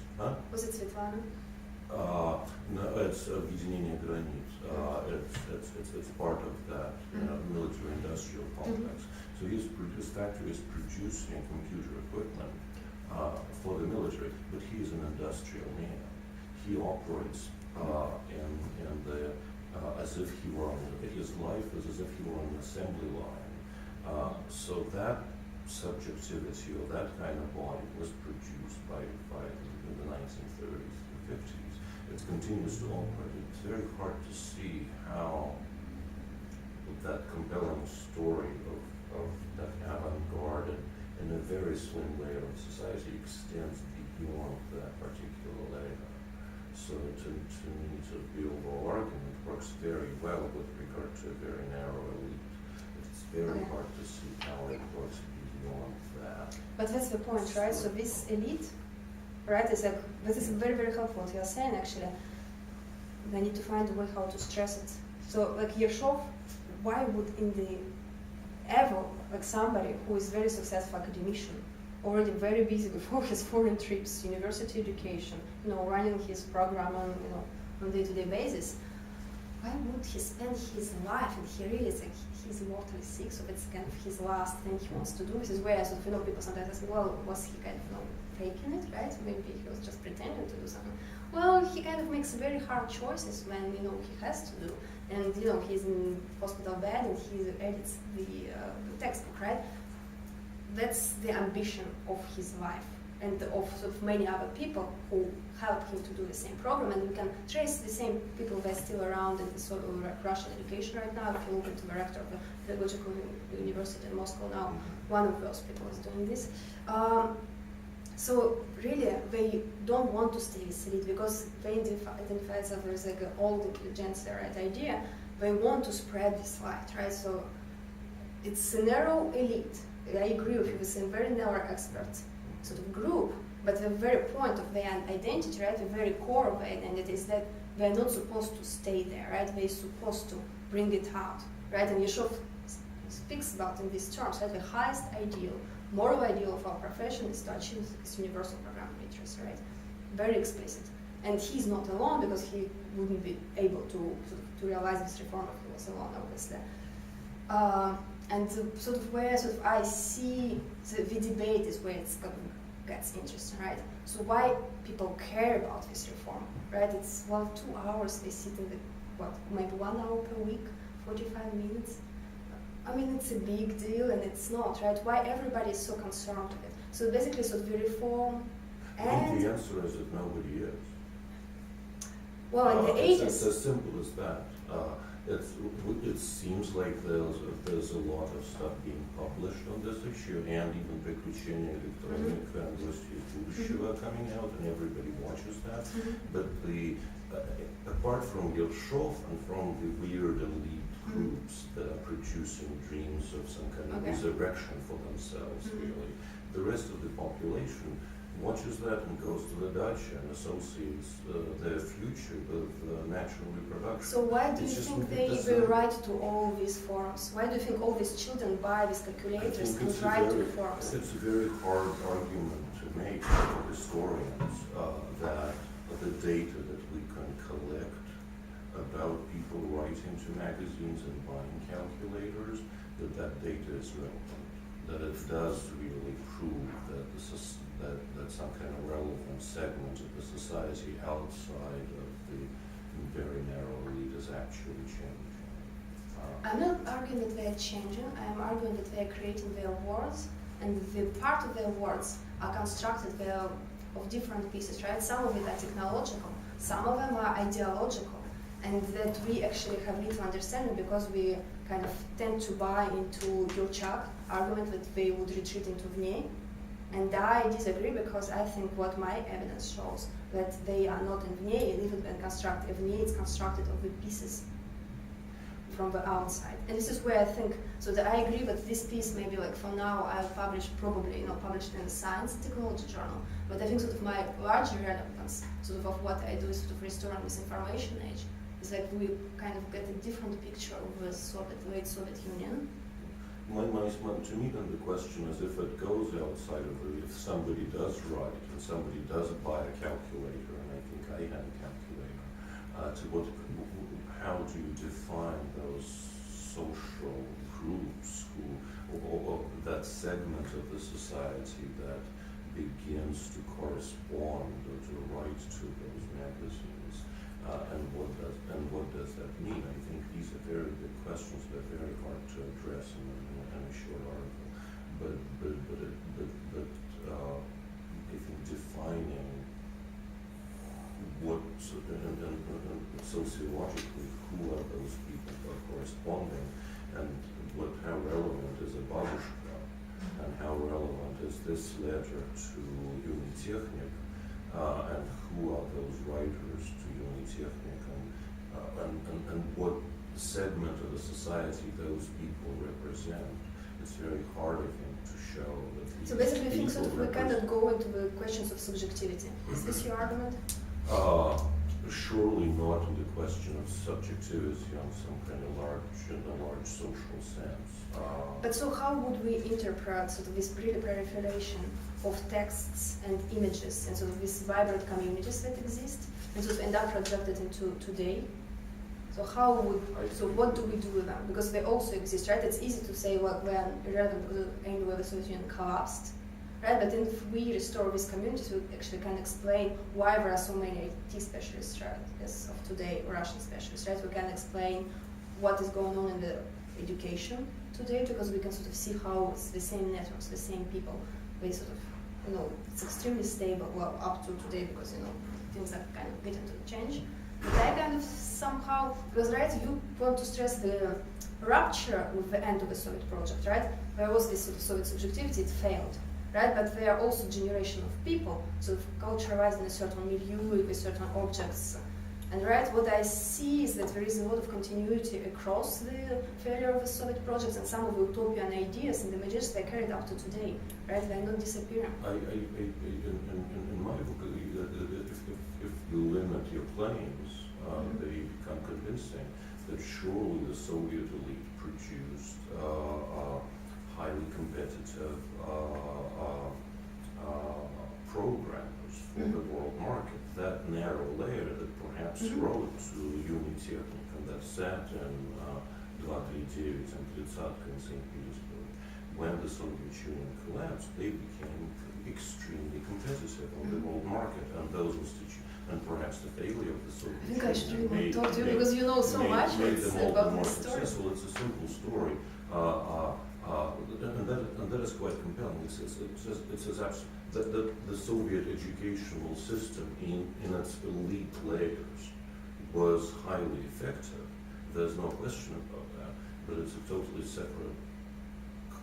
Was it Svetlana? No, it's Объединение Гранит. It's part of that military-industrial complex. So his factory is producing computer equipment for the military, but he is an industrial man. He operates as if he were on his life is as if he were on an assembly line. So that subjectivity or that kind of body was produced by the 1930s and 50s. It continues to operate. It's very hard to see how that compelling story of that avant-garde in a very slim layer of society extends beyond that particular layer. So to me, the overall argument works very well with regard to a very narrow elite. It's very hard to see how it works beyond that. But that's the point, right? So this elite, right, is like, this is very, very helpful what you're saying, actually. They need to find a way how to stress it. So, like Ershov, why would like somebody who is very successful academician, already very busy before his foreign trips, university education, running his program on a day-to-day basis, why would he spend his life, and he really is like, he's mortally sick, so that's kind of his last thing he wants to do. This is where people sometimes ask, well, was he kind of faking it, right? Maybe he was just pretending to do something. Well, he kind of makes very hard choices when he has to do, and he's in hospital bed and he edits the textbook, right? That's the ambition of his life, and of many other people who help him to do the same program. And you can trace the same people that are still around in the sort of Russian education right now. If you look at the director of the Pedagogical University in Moscow now, one of those people is doing this. So really, they don't want to stay with elite because they identify themselves as like an old intelligentsia, right, idea. They want to spread this light, right? So it's a narrow elite. I agree with you, it's a very narrow expert sort of group, but the very point of their identity, right, the very core of their identity is that they're not supposed to stay there, right? They're supposed to bring it out, right? And Ershov speaks about in these terms, right? The highest ideal, moral ideal of our profession is to achieve this universal program literacy, right? Very explicit. And he's not alone because he wouldn't be able to realize this reform if he was alone, obviously. And where I see the debate is where it gets interesting, right? So why people care about this reform, right? It's 2 hours they sit in maybe 1 hour per week, 45 minutes. I mean, it's a big deal, and it's not, right? Why everybody is so concerned with it? So basically, the reform and... I think the answer is that nobody is. Well, in the 80s... It's as simple as that. It seems like there's a lot of stuff being published on this issue, and even Ksenia Tatarchenko and Гости из будущего are coming out, and everybody watches that. But apart from Ershov and from the weird elite groups that are producing dreams of some kind of resurrection for themselves, really, the rest of the population watches that and goes to the dacha and associates their future with natural reproduction. So why do you think they rewrite to all these forms? Why do you think all these children buy these calculators and write to the forms? It's a very hard argument to make for historians that the data that we can collect about people writing to magazines and buying calculators, that data is relevant, that it does really prove that that some kind of relevant segment of the society outside of the very narrow elite is actually changing. I'm not arguing that they are changing, I'm arguing that they are creating their words, and the part of their words are constructed of different pieces, right? Some of it are technological, some of them are ideological, and that we actually have little understanding because we kind of tend to buy into your Chuck argument that they would retreat into Vnei. And I disagree because I think what my evidence shows that they are not in Vnei, and even when constructed, Vnei is constructed of the pieces from the outside. And this is where I think, so that I agree with this piece, maybe like for now I'll publish probably, published in the Science and Technology Journal, but I think sort of my larger relevance sort of what I do is sort of restoring this information age. It's like we kind of get a different picture of the late Soviet Union. To me then the question is if it goes outside of if somebody does write and somebody does buy a calculator, and I think I had a calculator, how do you define those social groups or that segment of the society that begins to correspond or to write to those magazines? And what does that mean? I think these are very big questions that are very hard to address in a short article. But I think defining what and sociologically who are those people who are corresponding, and how relevant is a babushka, and how relevant is this letter to Unitechnik, and who are those writers to Unitechnik, and what segment of the society those people represent. It's very hard, I think, to show that these So basically, I think people sort of we cannot go into the questions of subjectivity. Is this your argument? Surely not in the question of subjectivity on some kind of large social sense. But so how would we interpret sort of this proliferation of texts and images and sort of these vibrant communities that exist and sort of end up projected into today? So what do we do with them? Because they also exist, right? It's easy to say, well, they're irrelevant because anyway the Soviet Union collapsed, right? But if we restore these communities, we actually can explain why there are so many IT specialists, right, as of today, Russian specialists, right? We can explain what is going on in the education today because we can sort of see how it's the same networks, the same people, they sort of, it's extremely stable, well, up to today because, things are kind of getting to change. But I kind of somehow, because right, you want to stress the rupture with the end of the Soviet project, right? There was this sort of Soviet subjectivity, it failed, right? But there are also generation of people, sort of culturalized in a certain milieu with certain objects. And right, what I see is that there is a lot of continuity across the failure of the Soviet projects, and some of the utopian ideas and images they carried up to today, right? They're not disappearing. In my book, if you limit your claims, they become convincing that surely the Soviet elite produced highly competitive programmers for the world market. That narrow layer that perhaps wrote to Unitechnik and that sat in 239 and 30 in St. Petersburg. When the Soviet Union collapsed, they became extremely competitive on the world market, and those institutions, and perhaps the failure of the Soviet Union. I think I should really talk to you because you know so much made them all about more this story. successful. It's a simple story, and that is quite compelling. It says that the Soviet educational system in its elite layers was highly effective. There's no question about that, but it's a totally separate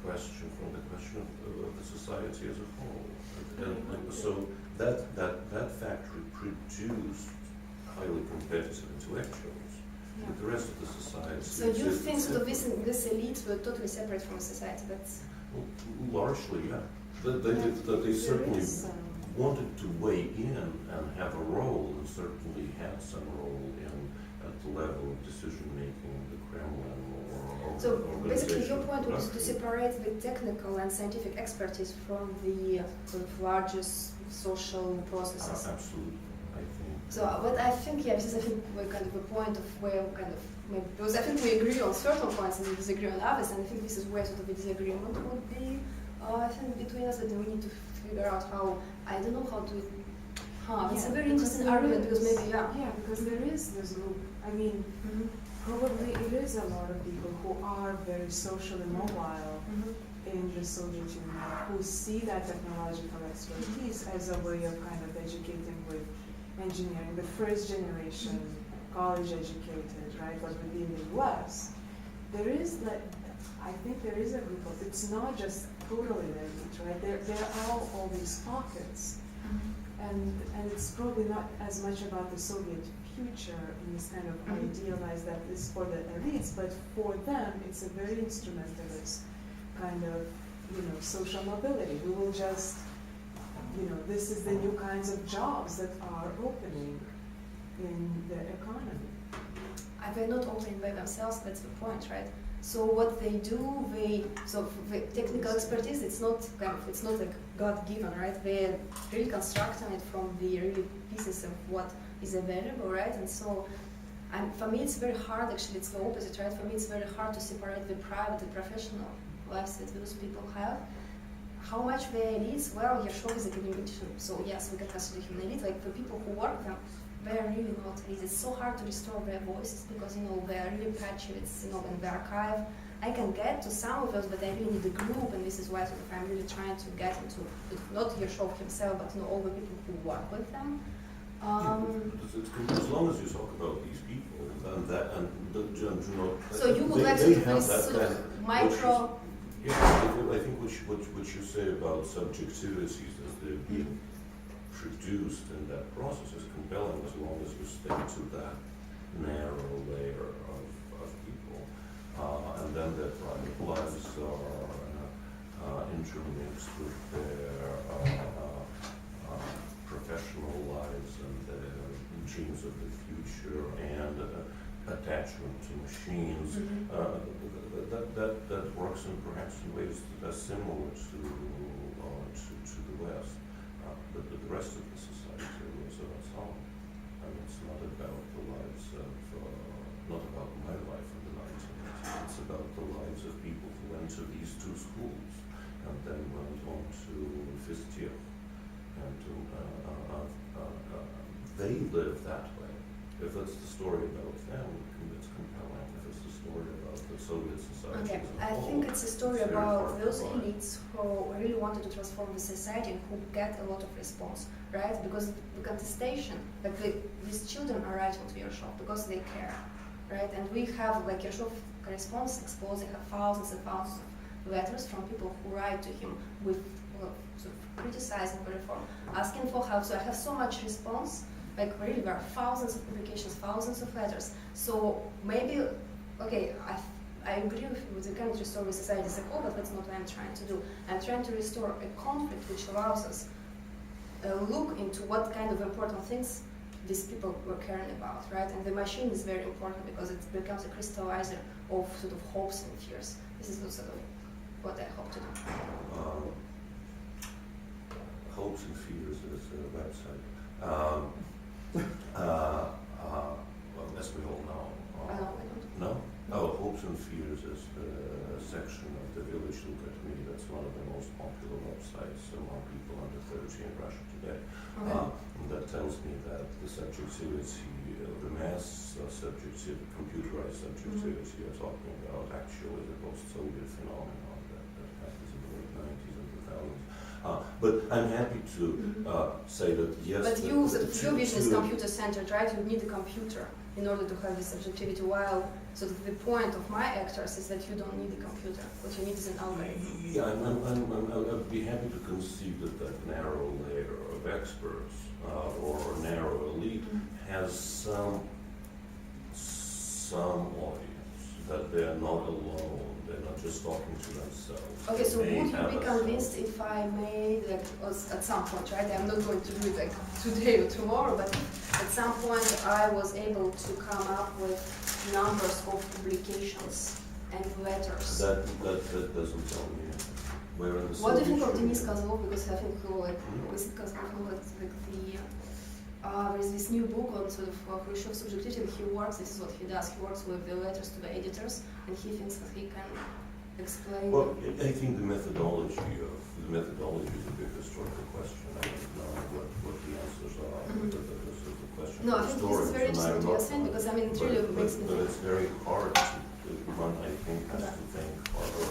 question from the question of the society as a whole. And so that factory produced highly competitive intellectuals. Yeah. But the rest of the society. So you think sort of this elites were totally separate from society? That's largely, yeah. They certainly wanted to weigh in and have a role, and certainly had some role at the level of decision-making in the Kremlin or So basically your point was to production. separate the technical and scientific expertise from the sort of largest social processes. Absolutely, I think. So what I think, yeah, this is I think we're kind of a point of where we kind of maybe, because I think we agree on certain points and we disagree on others, and I think this is where sort of the disagreement would be. I think between us that we need to figure out how, I don't know how to. It's a very interesting argument because maybe Yeah, because there is this group. I mean, probably it is a lot of people who are very socially mobile in the Soviet Union, who see that technological expertise as a way of kind of educating with engineering. The first generation, college educated, right? But within the US, there is I think there is a group of, it's not just totally elite, right? There are all these pockets. And it's probably not as much about the Soviet future in this kind of idealized that is for the elites, but for them it's a very instrumentalist kind of, social mobility. We will just, this is the new kinds of jobs that are opening in the economy. They're not opening by themselves, that's the point, right? So what they do, so the technical expertise, it's not like God-given, right? They're really constructing it from the really pieces of what is available, right? And so, for me it's very hard, actually it's the opposite, right? For me it's very hard to separate the private and professional lives that those people have. How much they're elites? Well, Ershov is a academician, so yes, we can consider him an elite. Like the people who work them, they're really not elite. It's so hard to restore their voices because they're really patchy. It's in the archive. I can get to some of those, but I really need a group, and this is why sort of I'm really trying to get into not Ershov himself, but all the people who work with them. As long as you talk about these people, so you would like to do this sort of micro. I think what you say about subjectivities as they're being produced in that process is compelling as long as you stay to that narrow layer of people. And then their private lives are intermixed with their professional lives and their dreams of the future and attachment to machines. That works in perhaps in ways that are similar to the West. But the rest of the society lives on its own. And it's not about the lives of, not about my life in the 1980s. It's about the lives of people who went to these two schools and then went on to Fistiev. And they live that way. If that's the story about them, it's compelling. If it's the story about the Soviet society Okay, as a I whole, think it's a story it's very about hard to those find. elites who really wanted to transform the society and who get a lot of response, right? Because the contestation, like these children are writing to Ershov because they care, right? And we have, like Ershov correspondence explodes, they have thousands and thousands of letters from people who write to him with sort of criticizing the reform, asking for help. So I have so much response. Like really, there are thousands of publications, thousands of letters. So maybe, okay, I agree with you, we can't restore the society as a whole, but that's not what I'm trying to do. I'm trying to restore a conflict which allows us a look into what kind of important things these people were caring about, right? And the machine is very important because it becomes a crystallizer of sort of hopes and fears. This is sort of what I hope to do. Hopes and Fears is a website. Well, as we all know. I don't. No? Oh, Hopes and Fears is the section of the Village Look at Me. That's one of the most popular websites among people under 30 in Russia today. That tells me that the subjectivity, the mass subjectivity, the computerized subjectivity you're talking about actually is a post-Soviet phenomenon that happens in the late 90s and 2000s. But I'm happy to say that yes. But your vision is computer-centered, right? You need a computer in order to have this subjectivity, while sort of the point of my actors is that you don't need a computer. What you need is an algorithm. Yeah, I'd be happy to concede that narrow layer of experts or narrow elite has some audience. that they are not alone. They're not just talking to themselves. Okay, so They would you have be a convinced self. if I made, like, at some point, right? I'm not going to do it like today or tomorrow, but at some point I was able to come up with numbers of publications and letters. That doesn't tell me anything. Where in the What do you think of Soviet Denis Union- Kozlov? Because I think like there's this new book on sort of Khrushchev subjectivity, and he works. This is what he does. He works with the letters to the editors, and he thinks that he can explain. Well, I think the methodology is a big historical question. I don't know what the answers are. Mhm. But this is a question No, for I think this is historians, very and interesting I'm what you're not saying, one. because I mean it really makes me But think. it's very hard to, one I think has to think harder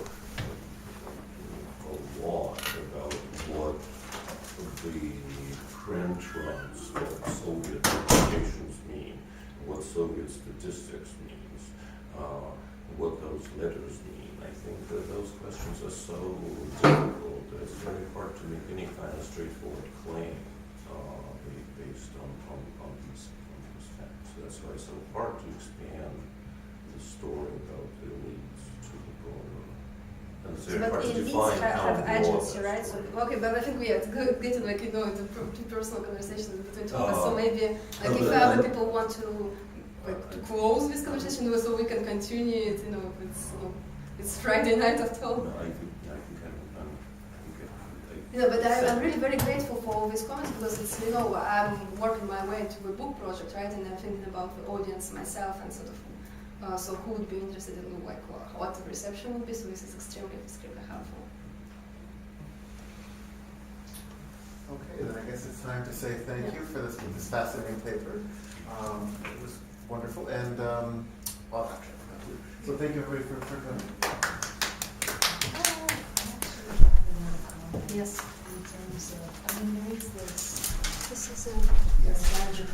a lot about what the print runs of Soviet publications mean, what Soviet statistics means, what those letters mean. I think that those questions are so difficult that it's very hard to make any kind of straightforward claim based on these facts. That's why it's so hard to expand the story about the elites to the broader. And it's very hard But to elites define how have broad agency, that right? So story is. okay, but I think we are getting like into personal conversations between two of us. So maybe like no, if but other people want to to close this conversation, so we can continue it. You know, it's Friday night after all. No, I think You know, but I'm really very grateful for all these comments, because it's, you know, I'm working my way into the book project, right? And I'm thinking about the audience myself and sort of, so who would be interested in like what the reception would be. So this is extremely helpful. Okay, then I guess it's time to say thank you for this fascinating paper. It was wonderful, and well, so thank you everybody for coming. Yes. In terms of, I mean, there is this This is magical